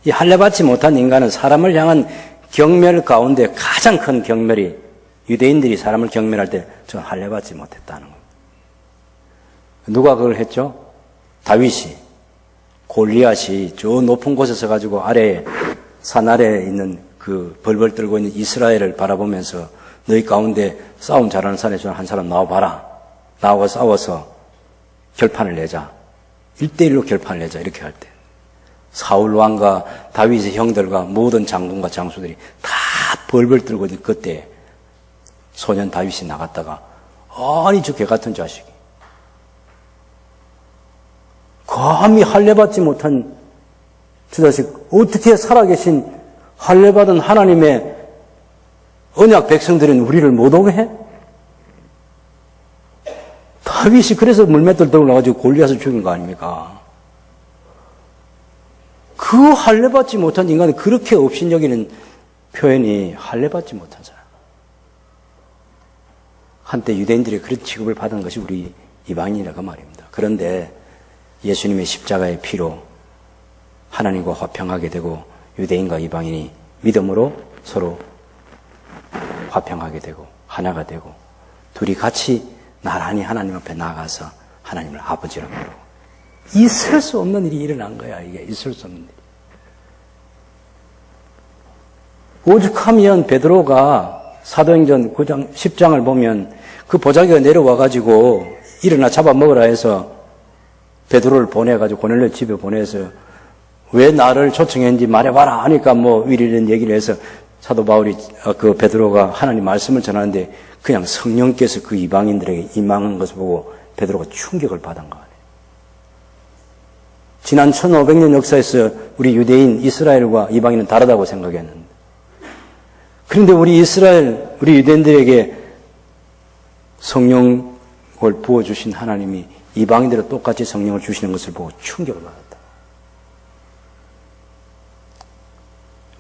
이 할례받지 못한 인간은 사람을 향한 경멸 가운데 가장 큰 경멸이 유대인들이 사람을 경멸할 때 저는 할례받지 못했다는 겁니다. 누가 그걸 했죠? 다윗이, 골리앗이 저 높은 곳에서 가지고 아래에, 산 아래에 있는 그 벌벌 떨고 있는 이스라엘을 바라보면서 너희 가운데 싸움 잘하는 사람이 한 사람 나와봐라. 나와 싸워서 결판을 내자. 1대1로 결판을 내자. 이렇게 할 때. 사울 왕과 다윗의 형들과 모든 장군과 장수들이 다 벌벌 떨고 있는 그때 소년 다윗이 나갔다가 아니 저 개 같은 자식이 감히 할례받지 못한 저 자식 어떻게 살아계신 할례받은 하나님의 언약 백성들은 우리를 못 오게 해? 다윗이 그래서 물맷돌 들고 나가지고 골리앗을 죽인 거 아닙니까? 그 할례받지 못한 인간이 그렇게 업신여기는 표현이 할례받지 못한 사람. 한때 유대인들이 그런 취급을 받은 것이 우리 이방인이라고 말입니다. 그런데 예수님의 십자가의 피로 하나님과 화평하게 되고 유대인과 이방인이 믿음으로 서로 화평하게 되고 하나가 되고 둘이 같이 나란히 하나님 앞에 나가서 하나님을 아버지라고 부르고 있을 수 없는 일이 일어난 거야. 이게 있을 수 없는 일. 오죽하면 베드로가 사도행전 9장 10장을 보면 그 보자기가 내려와 가지고 일어나 잡아먹으라 해서 베드로를 보내가지고 고넬료 집에 보내서 왜 나를 초청했는지 말해봐라 하니까 뭐 이런 얘기를 해서 사도 바울이 그 베드로가 하나님 말씀을 전하는데 그냥 성령께서 그 이방인들에게 임하는 것을 보고 베드로가 충격을 받은 거 아니에요. 지난 1500년 역사에서 우리 유대인 이스라엘과 이방인은 다르다고 생각했는데 그런데 우리 이스라엘, 우리 유대인들에게 성령을 부어주신 하나님이 이방인들도 똑같이 성령을 주시는 것을 보고 충격을 받았다.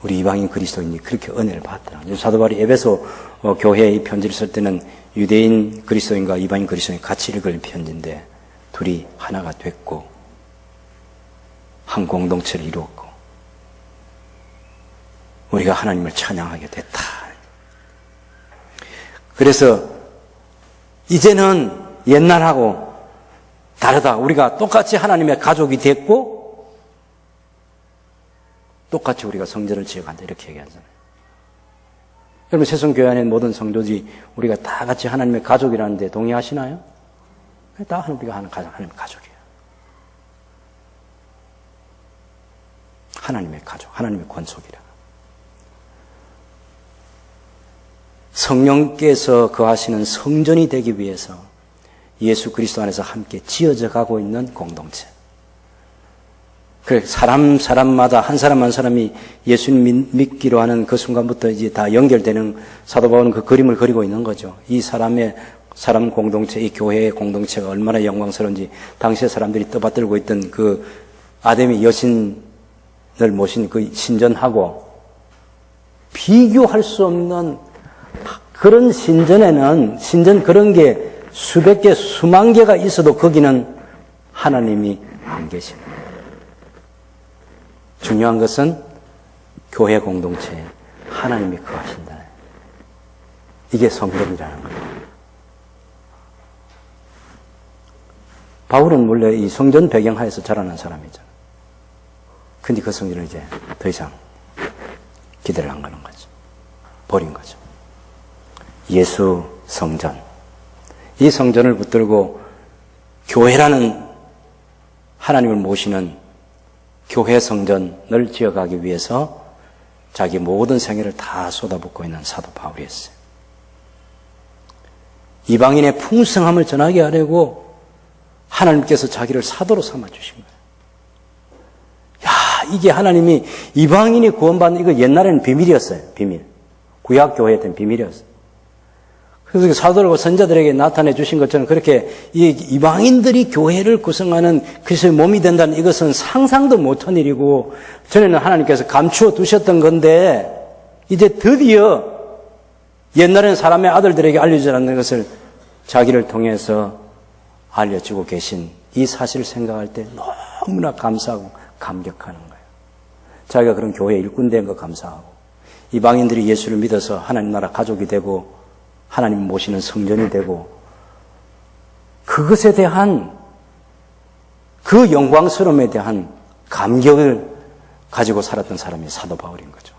우리 이방인 그리스도인이 그렇게 은혜를 받더라. 사도 바울이 에베소 교회에 이 편지를 쓸 때는 유대인 그리스도인과 이방인 그리스도인이 같이 읽을 편지인데 둘이 하나가 됐고 한 공동체를 이루었고 우리가 하나님을 찬양하게 됐다. 그래서 이제는 옛날하고 다르다. 우리가 똑같이 하나님의 가족이 됐고 똑같이 우리가 성전을 지어간다. 이렇게 얘기하잖아요. 여러분 세성교회 안에 모든 성도들이 우리가 다 같이 하나님의 가족이라는데 동의하시나요? 다 우리가 하나님의 가족이에요. 하나님의 가족, 하나님의 권속이라. 성령께서 거하시는 성전이 되기 위해서 예수 그리스도 안에서 함께 지어져 가고 있는 공동체. 그래, 사람마다 한 사람 한 사람이 예수님 믿기로 하는 그 순간부터 이제 다 연결되는 사도 바울은 그 그림을 그리고 있는 거죠. 이 사람 공동체, 이 교회의 공동체가 얼마나 영광스러운지 당시의 사람들이 떠받들고 있던 그 아담이 여신을 모신 그 신전하고 비교할 수 없는 그런 신전 그런 게 수백 개, 수만 개가 있어도 거기는 하나님이 안 계십니다. 중요한 것은 교회 공동체에 하나님이 거하신다. 이게 성전이라는 거예요. 바울은 원래 이 성전 배경하에서 자라난 사람이잖아요. 근데 그 성전을 이제 더 이상 기대를 안 가는 거죠. 버린 거죠. 예수 성전. 이 성전을 붙들고 교회라는 하나님을 모시는 교회 성전을 지어가기 위해서 자기 모든 생애를 다 쏟아붓고 있는 사도 바울이었어요. 이방인의 풍성함을 전하게 하려고 하나님께서 자기를 사도로 삼아주신 거예요. 야, 이게 하나님이 이방인이 구원받는 이거 옛날에는 비밀이었어요. 비밀. 구약 교회에 된 비밀이었어요. 그래서 사도들과 선자들에게 나타내 주신 것처럼 그렇게 이 이방인들이 교회를 구성하는 그리스도의 몸이 된다는 이것은 상상도 못한 일이고 전에는 하나님께서 감추어 두셨던 건데 이제 드디어 옛날에는 사람의 아들들에게 알려주지 않는 것을 자기를 통해서 알려주고 계신 이 사실을 생각할 때 너무나 감사하고 감격하는 거예요. 자기가 그런 교회의 일꾼 된 거 감사하고 이방인들이 예수를 믿어서 하나님 나라 가족이 되고 하나님 모시는 성전이 되고 그것에 대한 그 영광스러움에 대한 감격을 가지고 살았던 사람이 사도 바울인 거죠.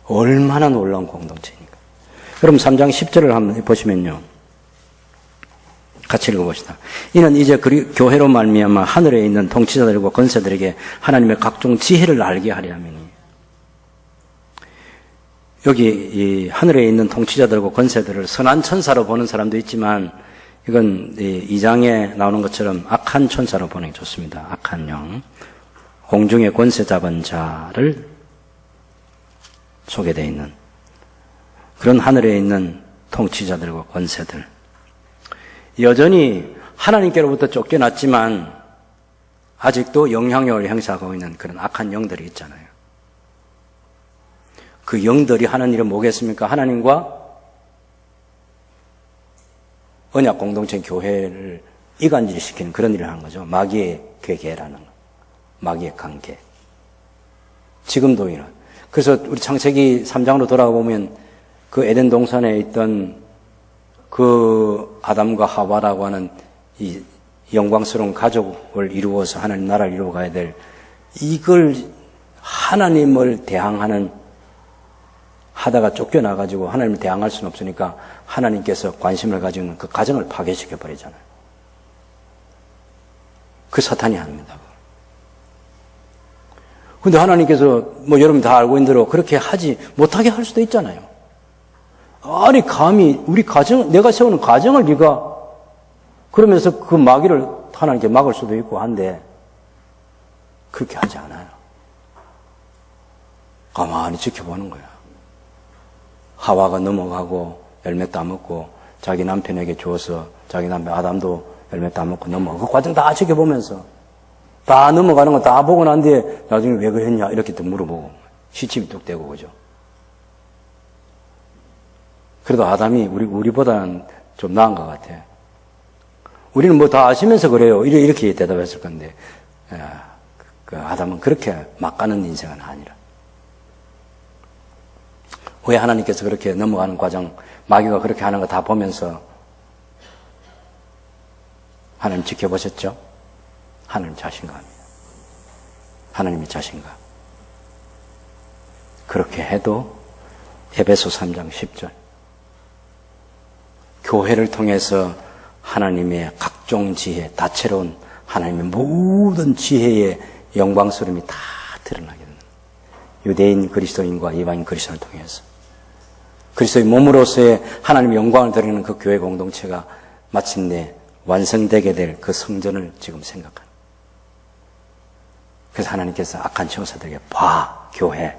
얼마나 놀라운 공동체입니까? 여러분 3장 10절을 한번 보시면요. 같이 읽어봅시다. 이는 이제 교회로 말미암아 하늘에 있는 통치자들과 권세들에게 하나님의 각종 지혜를 알게 하려 함이니. 여기 이 하늘에 있는 통치자들과 권세들을 선한 천사로 보는 사람도 있지만 이건 이 2장에 나오는 것처럼 악한 천사로 보는 게 좋습니다. 악한 영. 공중의 권세 잡은 자를 소개되어 있는 그런 하늘에 있는 통치자들과 권세들. 여전히 하나님께로부터 쫓겨났지만 아직도 영향력을 행사하고 있는 그런 악한 영들이 있잖아요. 그 영들이 하는 일은 뭐겠습니까? 하나님과 언약 공동체 교회를 이간질시키는 그런 일을 하는 거죠. 마귀의 괴계라는 거. 마귀의 관계. 지금도 이런. 그래서 우리 창세기 3장으로 돌아보면 그 에덴 동산에 있던 그 아담과 하와라고 하는 이 영광스러운 가족을 이루어서 하나님 나라를 이루어가야 될 이걸 하나님을 대항하는 하다가 쫓겨나가지고 하나님을 대항할 수는 없으니까 하나님께서 관심을 가지고 있는 그 가정을 파괴시켜버리잖아요. 그 사탄이 합니다. 근데 하나님께서 뭐 여러분 다 알고 있는 대로 그렇게 하지 못하게 할 수도 있잖아요. 아니 감히 우리 가정 내가 세우는 가정을 네가 그러면서 그 마귀를 하나님께 막을 수도 있고 한데 그렇게 하지 않아요. 가만히 지켜보는 거야. 하와가 넘어가고 열매 따먹고 자기 남편에게 주어서 자기 남편 아담도 열매 따먹고 넘어가고 그 과정 다 지켜보면서 다 넘어가는 거 다 보고 난 뒤에 나중에 왜 그랬냐 이렇게 또 물어보고 시침이 뚝 떼고 그죠. 그래도 아담이 우리보다는 좀 나은 것 같아. 우리는 뭐 다 아시면서 그래요. 이렇게 대답했을 건데 그 아담은 그렇게 막 가는 인생은 아니라. 왜 하나님께서 그렇게 넘어가는 과정, 마귀가 그렇게 하는 거 다 보면서 하나님 지켜보셨죠? 하나님 자신감이에요. 하나님의 자신감. 그렇게 해도 에베소 3장 10절 교회를 통해서 하나님의 각종 지혜, 다채로운 하나님의 모든 지혜의 영광스러움이 다 드러나게 됩니다. 유대인 그리스도인과 이방인 그리스도인을 통해서 그리스도의 몸으로서의 하나님의 영광을 드리는 그 교회 공동체가 마침내 완성되게 될 그 성전을 지금 생각하는. 그래서 하나님께서 악한 천사들에게 봐, 교회.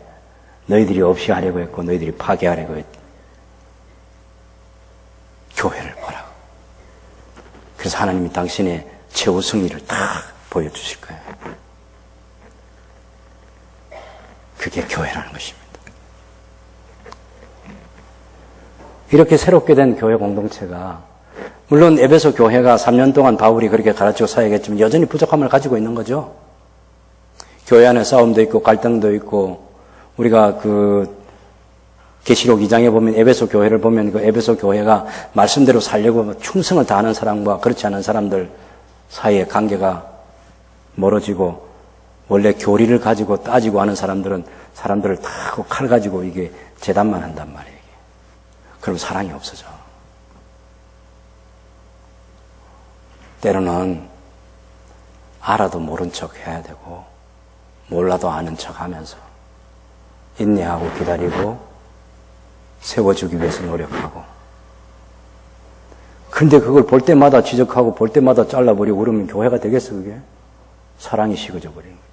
너희들이 없이 하려고 했고 너희들이 파괴하려고 했고 교회를 보라고. 그래서 하나님이 당신의 최후 승리를 다 보여주실 거예요. 그게 교회라는 것입니다. 이렇게 새롭게 된 교회 공동체가 물론 에베소 교회가 3년 동안 바울이 그렇게 가르치고 사역했지만 여전히 부족함을 가지고 있는 거죠. 교회 안에 싸움도 있고 갈등도 있고 우리가 그 계시록 2장에 보면 에베소 교회를 보면 그 에베소 교회가 말씀대로 살려고 충성을 다하는 사람과 그렇지 않은 사람들 사이의 관계가 멀어지고 원래 교리를 가지고 따지고 하는 사람들은 사람들을 다 칼 가지고 이게 재단만 한단 말이에요. 그럼 사랑이 없어져. 때로는 알아도 모른 척 해야 되고 몰라도 아는 척 하면서 인내하고 기다리고 세워주기 위해서 노력하고 그런데 그걸 볼 때마다 지적하고 볼 때마다 잘라버리고 그러면 교회가 되겠어 그게? 사랑이 식어져 버리는 거예요.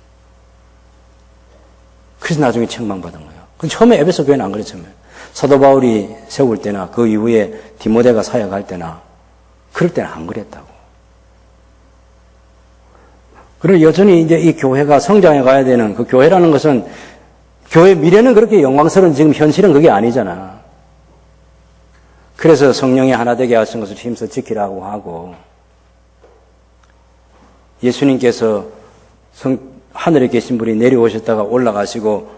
그래서 나중에 책망받은 거예요. 처음에 에베소 교회는 안 그랬잖아요. 사도 바울이 세울 때나 그 이후에 디모데가 사역할 때나 그럴 때는 안 그랬다고. 그리고 여전히 이제 이 교회가 성장해 가야 되는 그 교회라는 것은 교회 미래는 그렇게 영광스러운 지금 현실은 그게 아니잖아. 그래서 성령이 하나 되게 하신 것을 힘써 지키라고 하고 예수님께서 하늘에 계신 분이 내려오셨다가 올라가시고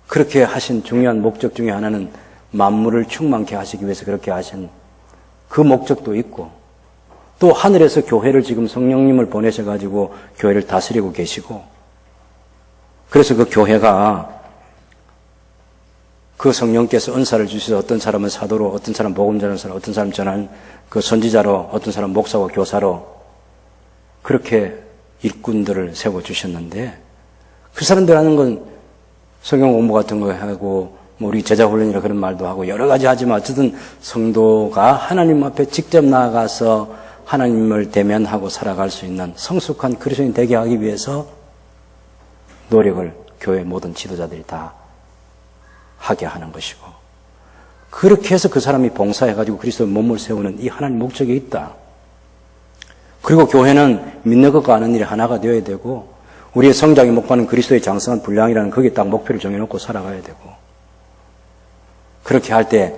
그렇게 하신 중요한 목적 중에 하나는 만물을 충만케 하시기 위해서 그렇게 하신 그 목적도 있고, 또 하늘에서 교회를 지금 성령님을 보내셔가지고 교회를 다스리고 계시고, 그래서 그 교회가 그 성령께서 은사를 주셔서 어떤 사람은 사도로, 어떤 사람 복음 전하는 사람, 어떤 사람 전한 그 선지자로, 어떤 사람 목사와 교사로 그렇게 일꾼들을 세워주셨는데, 그 사람들 하는 건 성경 공부 같은 거 하고 뭐 우리 제자 훈련이라 그런 말도 하고 여러 가지 하지만 어쨌든 성도가 하나님 앞에 직접 나아가서 하나님을 대면하고 살아갈 수 있는 성숙한 그리스도인 되게 하기 위해서 노력을 교회 모든 지도자들이 다 하게 하는 것이고, 그렇게 해서 그 사람이 봉사해가지고 그리스도의 몸을 세우는 이 하나님 목적이 있다. 그리고 교회는 믿는 것과 아는 일이 하나가 되어야 되고, 우리의 성장의 목표는 그리스도의 장성한 분량이라는 거기에 딱 목표를 정해놓고 살아가야 되고, 그렇게 할 때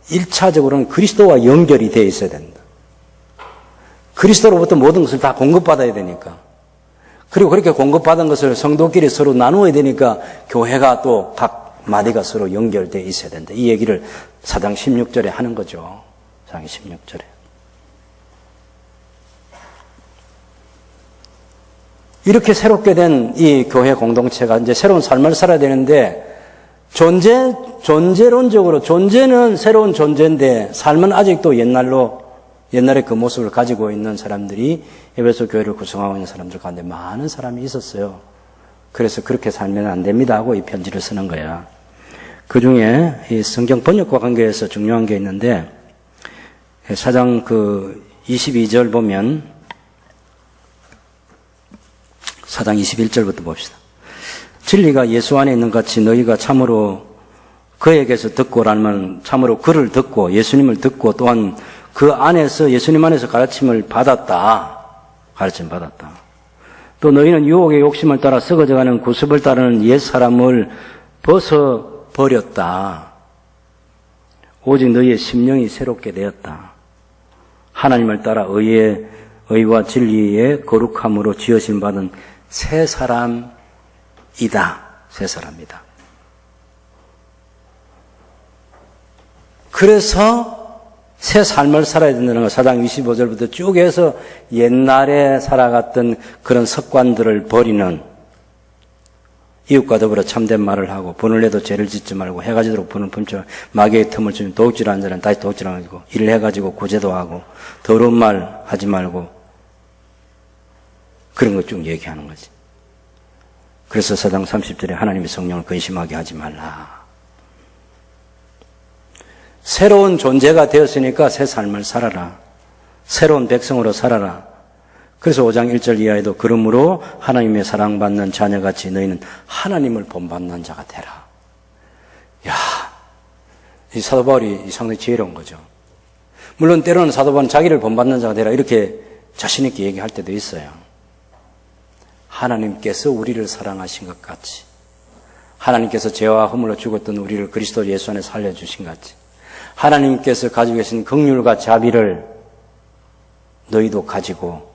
1차적으로는 그리스도와 연결이 되어 있어야 된다. 그리스도로부터 모든 것을 다 공급받아야 되니까. 그리고 그렇게 공급받은 것을 성도끼리 서로 나누어야 되니까 교회가 또 각 마디가 서로 연결되어 있어야 된다. 이 얘기를 4장 16절에 하는 거죠. 4장 16절에. 이렇게 새롭게 된 이 교회 공동체가 이제 새로운 삶을 살아야 되는데, 존재론적으로 존재는 새로운 존재인데 삶은 아직도 옛날의 그 모습을 가지고 있는 사람들이 에베소 교회를 구성하고 있는 사람들 가운데 많은 사람이 있었어요. 그래서 그렇게 살면 안 됩니다 하고 이 편지를 쓰는 거야. 그 중에 이 성경 번역과 관계해서 중요한 게 있는데, 4장 22절 보면 4장 21절부터 봅시다. 진리가 예수 안에 있는 같이 너희가 참으로 그에게서 듣고라는, 참으로 그를 듣고 예수님을 듣고 또한 그 안에서 예수님 안에서 가르침을 받았다. 또 너희는 유혹의 욕심을 따라 썩어져가는 구습을 따르는 옛사람을 벗어버렸다. 오직 너희의 심령이 새롭게 되었다. 하나님을 따라 의와 진리의 거룩함으로 지으심 받은 새 사람이다. 새 사람이다. 그래서 새 삶을 살아야 된다는 거 4장 25절부터 쭉 해서 옛날에 살아갔던 그런 습관들을 버리는, 이웃과 더불어 참된 말을 하고 분을 내도 죄를 짓지 말고 해가 지도록 분을 품지 마귀의 틈을 주면 도둑질하는 자는 다시 도둑질하고 일을 해가지고 구제도 하고 더러운 말 하지 말고 그런 거 쭉 얘기하는 거지. 그래서 4장 30절에 하나님의 성령을 근심하게 하지 말라. 새로운 존재가 되었으니까 새 삶을 살아라. 새로운 백성으로 살아라. 그래서 5장 1절 이하에도 그러므로 하나님의 사랑받는 자녀같이 너희는 하나님을 본받는 자가 되라. 야, 이 사도 바울이 상당히 지혜로운 거죠. 물론 때로는 사도 바울은 자기를 본받는 자가 되라 이렇게 자신 있게 얘기할 때도 있어요. 하나님께서 우리를 사랑하신 것 같이, 하나님께서 죄와 허물로 죽었던 우리를 그리스도 예수 안에 살려주신 것 같이, 하나님께서 가지고 계신 긍휼과 자비를 너희도 가지고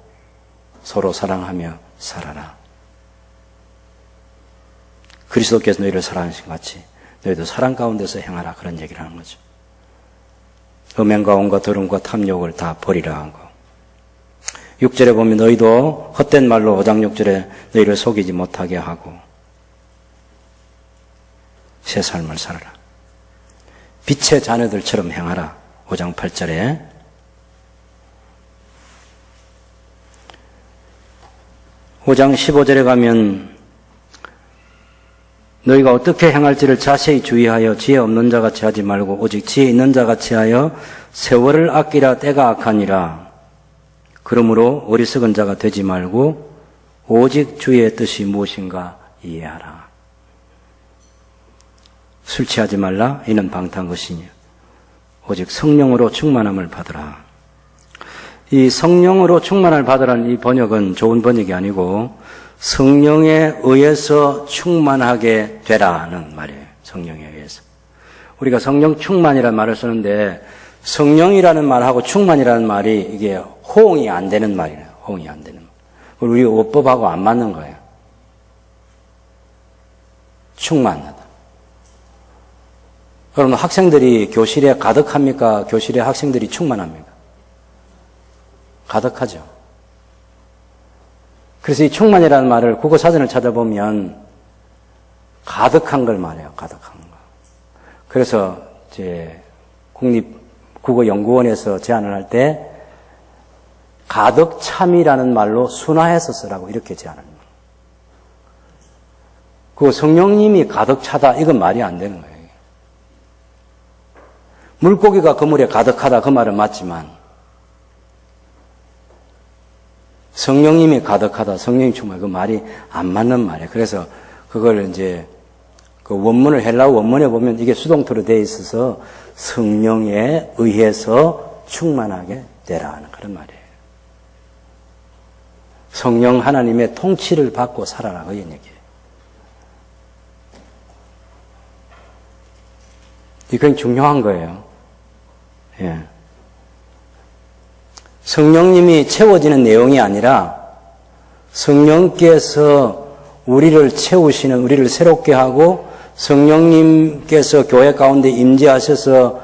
서로 사랑하며 살아라. 그리스도께서 너희를 사랑하신 것 같이 너희도 사랑 가운데서 행하라. 그런 얘기를 하는 거죠. 음행과 온갖 더러움과 탐욕을 다 버리라 하고, 6절에 보면 너희도 헛된 말로 5장 6절에 너희를 속이지 못하게 하고 새 삶을 살아라. 빛의 자녀들처럼 행하라. 5장 8절에 5장 15절에 가면 너희가 어떻게 행할지를 자세히 주의하여 지혜 없는 자같이 하지 말고 오직 지혜 있는 자같이 하여 세월을 아끼라. 때가 악하니라. 그러므로 어리석은 자가 되지 말고 오직 주의 뜻이 무엇인가 이해하라. 술 취하지 말라. 이는 방탕한 것이니 오직 성령으로 충만함을 받으라. 이 성령으로 충만함을 받으라는 이 번역은 좋은 번역이 아니고 성령에 의해서 충만하게 되라는 말이에요. 성령에 의해서. 우리가 성령 충만이라는 말을 쓰는데 성령이라는 말하고 충만이라는 말이 이게 호응이 안 되는 말이에요. 호응이 안 되는 말. 우리 어법하고 안 맞는 거예요. 충만하다. 여러분, 학생들이 교실에 가득합니까? 교실에 학생들이 충만합니까? 가득하죠. 그래서 이 충만이라는 말을 국어사전을 찾아보면 가득한 걸 말해요. 가득한 거. 그래서 이제 국립국어연구원에서 제안을 할 때 가득참이라는 말로 순화해서 쓰라고 이렇게 제안을 합니다. 그 성령님이 가득 차다, 이건 말이 안 되는 거예요. 물고기가 그물에 가득하다, 그 말은 맞지만 성령님이 가득하다, 성령이 충만, 그 말이 안 맞는 말이에요. 그래서 그걸 이제 그 원문을 헬라어 원문에 보면 이게 수동태로 되어 있어서 성령에 의해서 충만하게 되라 하는 그런 말이에요. 성령 하나님의 통치를 받고 살아라, 그 얘기예요. 이건 중요한 거예요. 예. 성령님이 채워지는 내용이 아니라 성령께서 우리를 채우시는, 우리를 새롭게 하고 성령님께서 교회 가운데 임재하셔서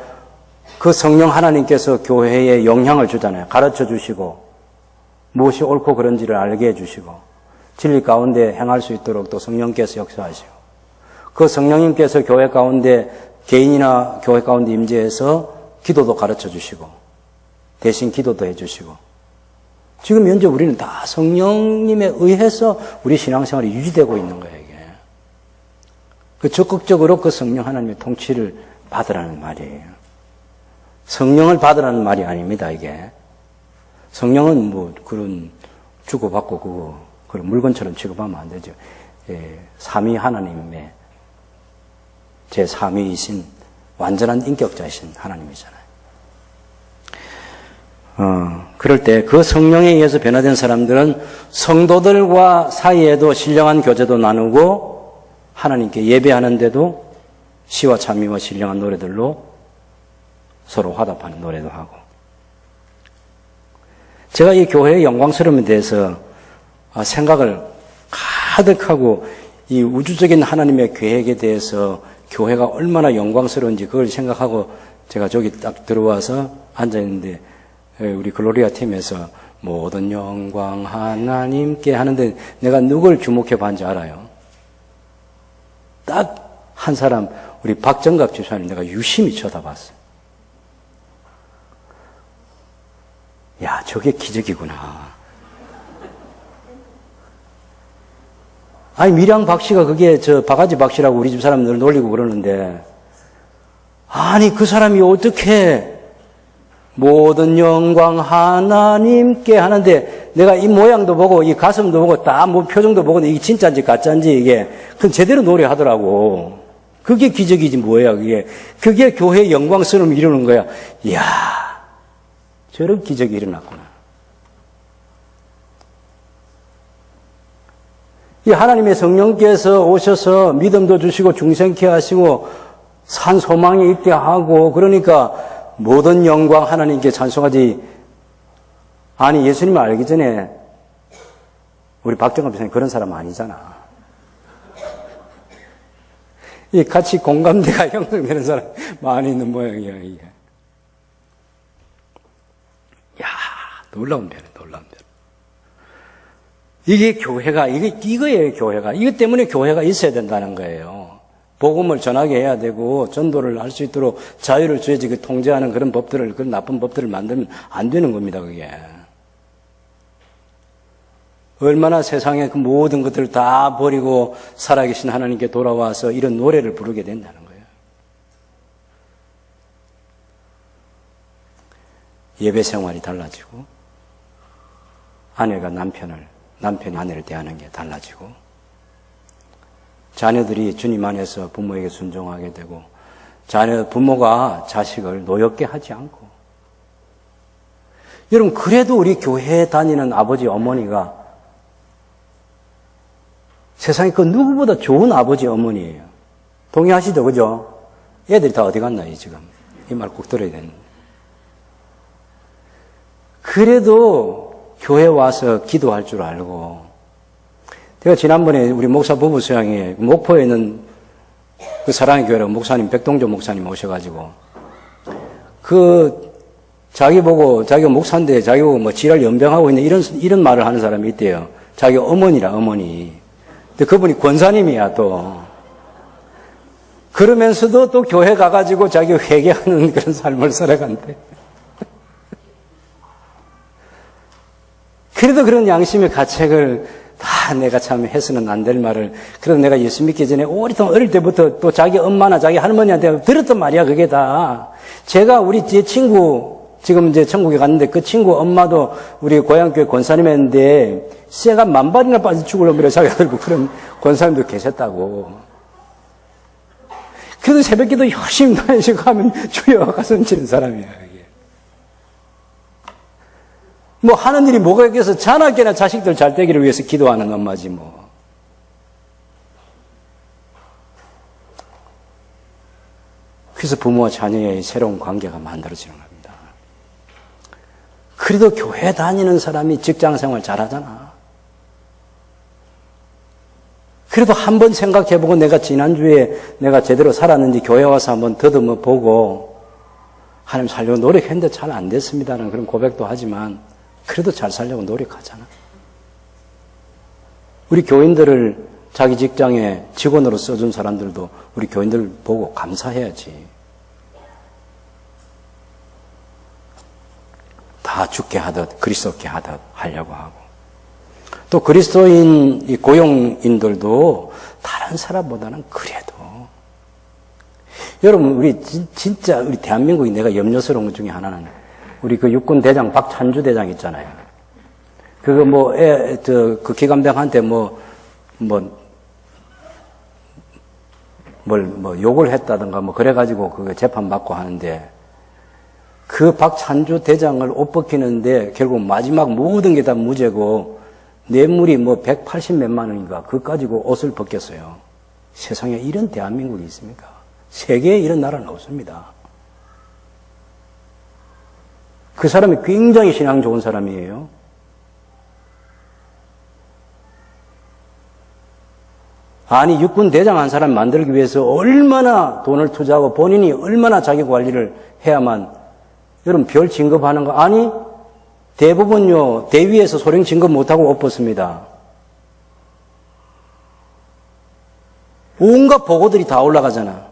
그 성령 하나님께서 교회에 영향을 주잖아요. 가르쳐 주시고 무엇이 옳고 그른지를 알게 해주시고 진리 가운데 행할 수 있도록 또 성령께서 역사하시고 그 성령님께서 교회 가운데 개인이나 교회 가운데 임재해서 기도도 가르쳐 주시고 대신 기도도 해주시고 지금 현재 우리는 다 성령님에 의해서 우리 신앙생활이 유지되고 있는 거예요. 이게. 적극적으로 그 성령 하나님의 통치를 받으라는 말이에요. 성령을 받으라는 말이 아닙니다. 이게. 성령은 뭐 그런 주고받고 그런 물건처럼 취급하면 안 되죠. 삼위 하나님의 제3위이신 완전한 인격자이신 하나님이잖아요. 그럴 때 그 성령에 의해서 변화된 사람들은 성도들과 사이에도 신령한 교제도 나누고 하나님께 예배하는데도 시와 찬미와 신령한 노래들로 서로 화답하는 노래도 하고. 제가 이 교회의 영광스러움에 대해서 생각을 가득하고 이 우주적인 하나님의 계획에 대해서 교회가 얼마나 영광스러운지 그걸 생각하고 제가 저기 딱 들어와서 앉아있는데 우리 글로리아 팀에서 모든 영광 하나님께 하는데 내가 누굴 주목해 봤는지 알아요? 딱 한 사람 우리 박정갑 집사님 내가 유심히 쳐다봤어요. 야, 저게 기적이구나. 아니, 미량 박씨가 그게 바가지 박씨라고 우리 집 사람들 놀리고 그러는데, 아니, 그 사람이 어떻게 모든 영광 하나님께 하는데, 내가 이 모양도 보고, 이 가슴도 보고, 딱 뭐 표정도 보고, 이게 진짜인지 가짜인지 이게, 그건 제대로 노래하더라고. 그게 기적이지 뭐야, 그게. 그게 교회의 영광스러움을 이루는 거야. 이야, 저런 기적이 일어났구나. 이 하나님의 성령께서 오셔서 믿음도 주시고 중생케 하시고 산 소망에 있게 하고 그러니까 모든 영광 하나님께 찬송하지. 아니 예수님을 알기 전에 우리 박정갑 선생님 그런 사람 아니잖아. 이 같이 공감대가 형성되는 사람 많이 있는 모양이야 이게. 야, 놀라운 변화, 놀라운 변화. 이게 교회가, 이거예요, 교회가. 이것 때문에 교회가 있어야 된다는 거예요. 복음을 전하게 해야 되고, 전도를 할 수 있도록 자유를 줘야지 그 통제하는 그런 법들을, 그런 나쁜 법들을 만들면 안 되는 겁니다, 그게. 얼마나 세상의 그 모든 것들을 다 버리고 살아계신 하나님께 돌아와서 이런 노래를 부르게 된다는 거예요. 예배 생활이 달라지고, 아내가 남편이 아내를 대하는 게 달라지고, 자녀들이 주님 안에서 부모에게 순종하게 되고, 부모가 자식을 노엽게 하지 않고. 여러분, 그래도 우리 교회에 다니는 아버지, 어머니가 세상에 그 누구보다 좋은 아버지, 어머니예요. 동의하시죠, 그죠? 애들이 다 어디 갔나요, 지금? 이 말 꼭 들어야 되는데. 그래도 교회 와서 기도할 줄 알고. 제가 지난번에 우리 목사 부부 수양회 목포에 있는 그 사랑의 교회라고 목사님, 백동조 목사님 오셔가지고, 자기 보고, 자기가 목사인데, 자기 보고 뭐 지랄 연병하고 있는 이런 말을 하는 사람이 있대요. 자기 어머니라, 어머니. 근데 그분이 권사님이야, 또. 그러면서도 또 교회 가가지고 자기 회개하는 그런 삶을 살아간대. 그래도 그런 양심의 가책을 다 내가 참 해서는 안 될 말을, 그래도 내가 예수 믿기 전에 오랫동안 어릴 때부터 또 자기 엄마나 자기 할머니한테 들었단 말이야, 그게 다. 제가 제 친구, 지금 이제 천국에 갔는데 그 친구 엄마도 우리 고향교회 권사님이었는데 쇠가 만발이나 빠져 죽으려고 그래, 자기가 들고 그런 권사님도 계셨다고. 그래도 새벽기도 열심히 다니시고 하면 주여 가서 치는 사람이야, 이게. 뭐 하는 일이 뭐가 있겠어. 자나깨나 자식들 잘 되기를 위해서 기도하는 엄마지 뭐. 그래서 부모와 자녀의 새로운 관계가 만들어지는 겁니다. 그래도 교회 다니는 사람이 직장생활 잘하잖아. 그래도 한번 생각해보고 내가 지난주에 내가 제대로 살았는지 교회 와서 한번 더듬어 보고 하나님 살려고 노력했는데 잘 안 됐습니다라는 그런 고백도 하지만 그래도 잘 살려고 노력하잖아. 우리 교인들을 자기 직장에 직원으로 써준 사람들도 우리 교인들 보고 감사해야지. 다 죽게 하듯 그리스도께 하듯 하려고 하고. 또 그리스도인 이 고용인들도 다른 사람보다는 그래도 여러분 우리 진짜 우리 대한민국이 내가 염려스러운 것 중에 하나는 우리 그 육군 대장 박찬주 대장 있잖아요. 그거 그 기감병한테 욕을 했다든가 그래가지고 그거 재판 받고 하는데 그 박찬주 대장을 옷 벗기는데 결국 마지막 모든 게 다 무죄고 뇌물이 180 몇만 원인가 그거 가지고 옷을 벗겼어요. 세상에 이런 대한민국이 있습니까? 세계에 이런 나라는 없습니다. 그 사람이 굉장히 신앙 좋은 사람이에요. 아니 육군 대장 한 사람 만들기 위해서 얼마나 돈을 투자하고 본인이 얼마나 자기 관리를 해야만 여러분 별 진급하는 거 아니 대부분요 대위에서 소령 진급 못하고 옷 벗습니다. 온갖 보고들이 다 올라가잖아.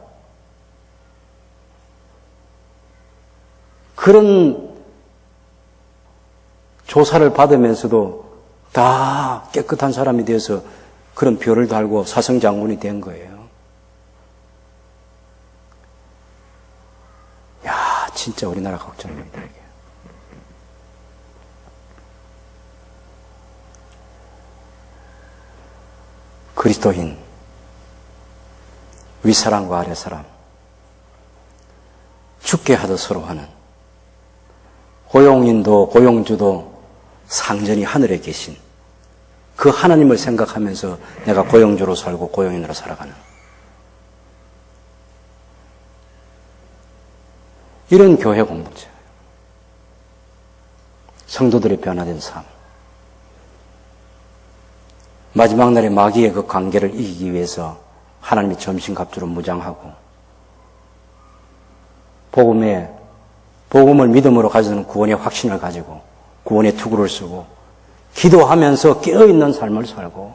그런 조사를 받으면서도 다 깨끗한 사람이 되어서 그런 별을 달고 사성장군이 된 거예요. 야, 진짜 우리나라 걱정입니다, 이게. 그리스도인, 윗사람과 아랫사람, 죽게 하듯 서로 하는 고용인도 고용주도 상전이 하늘에 계신 그 하나님을 생각하면서 내가 고용주로 살고 고용인으로 살아가는 이런 교회 공동체, 성도들의 변화된 삶, 마지막 날에 마귀의 그 관계를 이기기 위해서 하나님이 점심값주로 무장하고 복음을 믿음으로 가지는 구원의 확신을 가지고 구원의 투구를 쓰고 기도하면서 깨어있는 삶을 살고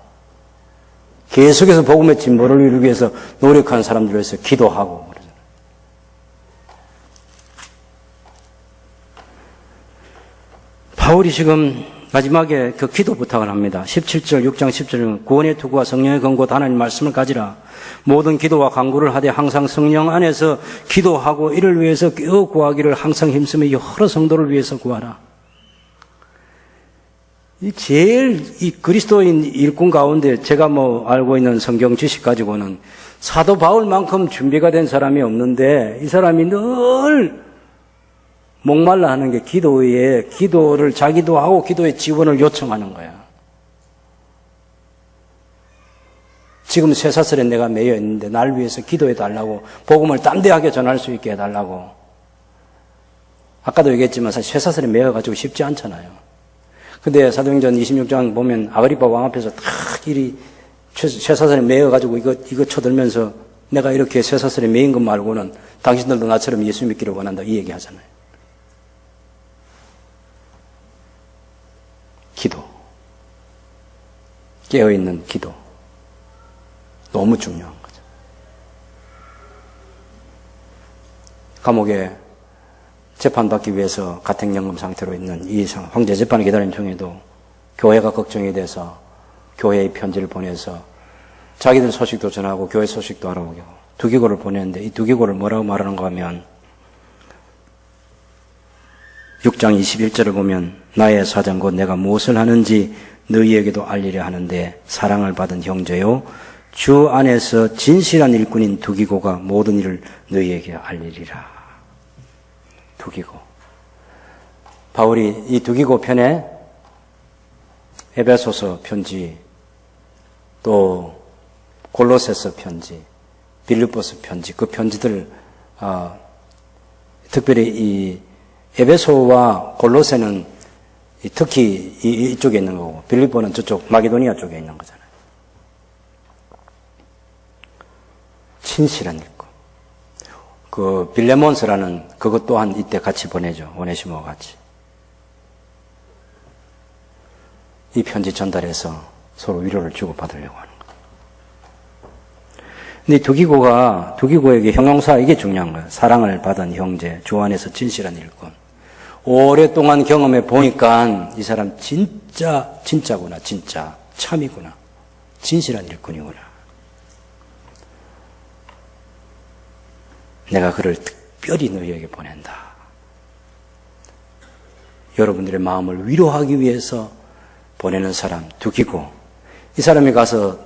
계속해서 복음의 진보를 이루기 위해서 노력하는 사람들을 위해서 기도하고 그러잖아요. 바울이 지금 마지막에 그 기도 부탁을 합니다. 17절, 6장 10절은 구원의 투구와 성령의 권고 하나님 말씀을 가지라. 모든 기도와 간구를 하되 항상 성령 안에서 기도하고 이를 위해서 깨어 구하기를 항상 힘쓰며 여러 성도를 위해서 구하라. 이 그리스도인 일꾼 가운데 제가 알고 있는 성경 지식 가지고는 사도 바울만큼 준비가 된 사람이 없는데 이 사람이 늘 목말라 하는 게 기도를 자기도 하고 기도의 지원을 요청하는 거야. 지금 쇠사슬에 내가 매여 있는데 날 위해서 기도해 달라고 복음을 담대하게 전할 수 있게 해달라고. 아까도 얘기했지만 사실 쇠사슬에 매여가지고 쉽지 않잖아요. 근데 사도행전 26장 보면 아그리파 왕 앞에서 탁 쇠사슬에 매여가지고 이거 쳐들면서 내가 이렇게 쇠사슬에 매인 것 말고는 당신들도 나처럼 예수 믿기를 원한다 이 얘기 하잖아요. 기도. 깨어있는 기도. 너무 중요한 거죠. 감옥에 재판받기 위해서 가택연금 상태로 있는 이 황제 재판을 기다리는 중에도 교회가 걱정이 돼서 교회에 편지를 보내서 자기들 소식도 전하고 교회 소식도 알아보고 두기고를 보냈는데 이 두기고를 뭐라고 말하는가 하면 6장 21절을 보면 나의 사장 곧 내가 무엇을 하는지 너희에게도 알리려 하는데 사랑을 받은 형제요 주 안에서 진실한 일꾼인 두기고가 모든 일을 너희에게 알리리라. 두기고. 바울이 이 두기고 편에 에베소서 편지 또 골로새서 편지 빌립보서 편지 그 편지들 특별히 이 에베소와 골로새는 특히 이쪽에 있는 거고 빌립보는 저쪽 마게도니아 쪽에 있는 거잖아요. 친실한 일꾼. 그 빌레몬스라는 그것 또한 이때 같이 보내죠. 오네시모와 같이. 이 편지 전달해서 서로 위로를 주고받으려고 하는 거예요. 근데 두기고에게 형용사 이게 중요한 거예요. 사랑을 받은 형제, 주 안에서 진실한 일꾼. 오랫동안 경험해 보니까 이 사람 진짜구나, 진짜. 참이구나. 진실한 일꾼이구나. 내가 그를 특별히 너희에게 보낸다. 여러분들의 마음을 위로하기 위해서 보내는 사람, 두기고. 이 사람이 가서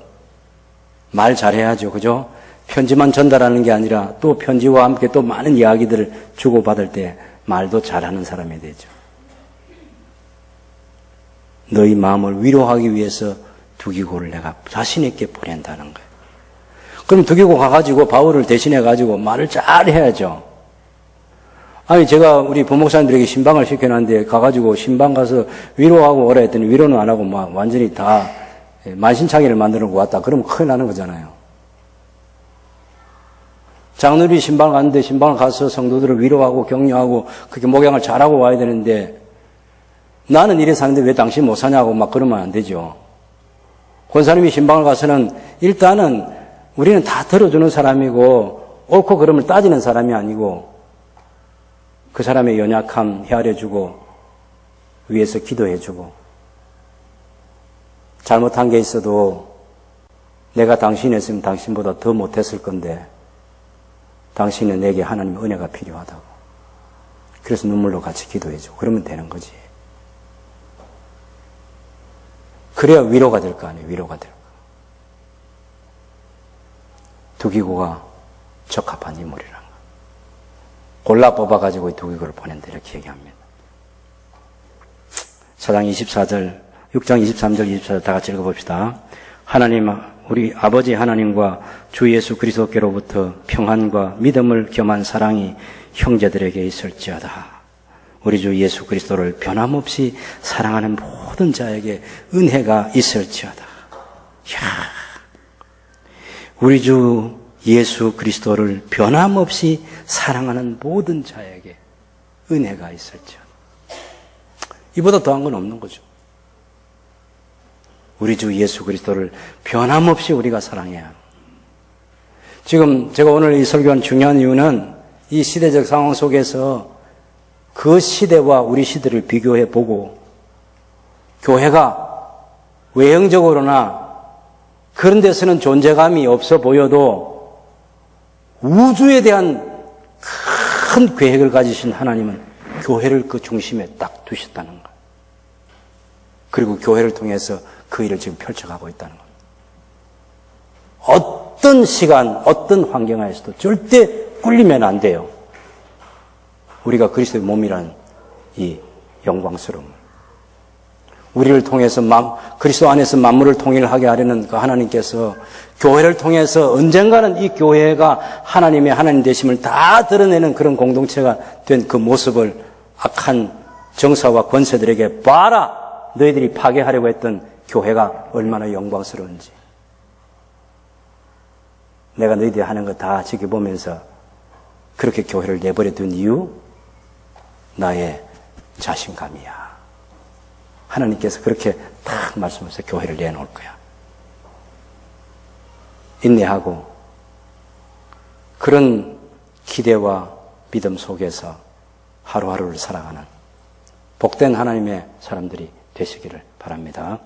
말 잘해야죠. 그죠? 편지만 전달하는 게 아니라 또 편지와 함께 또 많은 이야기들을 주고받을 때 말도 잘하는 사람이 되죠. 너희 마음을 위로하기 위해서 두기고를 내가 자신 있게 보낸다는 거예요. 그럼 두기고 가가지고 바울을 대신해가지고 말을 잘 해야죠. 아니, 제가 우리 부목사님들에게 신방을 시켜놨는데 가가지고 신방 가서 위로하고 오라 했더니 위로는 안 하고 막 완전히 다 만신창이를 만들어 놓고 왔다. 그러면 큰일 나는 거잖아요. 장로리 신방 갔는데 신방을 가서 성도들을 위로하고 격려하고 그렇게 목양을 잘하고 와야 되는데 나는 이래 사는데 왜 당신 못 사냐고 막 그러면 안 되죠. 권사님이 신방을 가서는 일단은 우리는 다 들어주는 사람이고 옳고 그름을 따지는 사람이 아니고 그 사람의 연약함 헤아려주고 위에서 기도해주고 잘못한 게 있어도 내가 당신이었으면 당신보다 더 못했을 건데 당신은 내게 하나님의 은혜가 필요하다고. 그래서 눈물로 같이 기도해주고 그러면 되는 거지. 그래야 위로가 될 거 아니에요. 위로가 될 거. 두기고가 적합한 인물이란 거. 골라 뽑아가지고 두기고를 보낸다 이렇게 얘기합니다. 4장 24절, 6장 23절, 24절 다 같이 읽어봅시다. 하나님, 우리 아버지 하나님과 주 예수 그리스도께로부터 평안과 믿음을 겸한 사랑이 형제들에게 있을지어다. 우리 주 예수 그리스도를 변함없이 사랑하는 모든 자에게 은혜가 있을지어다. 이야. 우리 주 예수 그리스도를 변함없이 사랑하는 모든 자에게 은혜가 있을지어다. 이보다 더한 건 없는 거죠. 우리 주 예수 그리스도를 변함없이 우리가 사랑해야 합니다. 지금 제가 오늘 이 설교한 중요한 이유는 이 시대적 상황 속에서 그 시대와 우리 시대를 비교해 보고 교회가 외형적으로나 그런 데서는 존재감이 없어 보여도 우주에 대한 큰 계획을 가지신 하나님은 교회를 그 중심에 딱 두셨다는 거예요. 그리고 교회를 통해서 그 일을 지금 펼쳐가고 있다는 겁니다. 어떤 시간, 어떤 환경 하에서도 절대 꿀리면 안 돼요. 우리가 그리스도의 몸이라는 이 영광스러움. 우리를 통해서 그리스도 안에서 만물을 통일하게 하려는 그 하나님께서 교회를 통해서 언젠가는 이 교회가 하나님의 하나님 되심을 다 드러내는 그런 공동체가 된 그 모습을 악한 정사와 권세들에게 봐라! 너희들이 파괴하려고 했던 교회가 얼마나 영광스러운지. 내가 너희들이 하는 거 다 지켜보면서 그렇게 교회를 내버려 둔 이유? 나의 자신감이야. 하나님께서 그렇게 딱 말씀하셔서 교회를 내놓을 거야. 인내하고 그런 기대와 믿음 속에서 하루하루를 살아가는 복된 하나님의 사람들이 되시기를 바랍니다.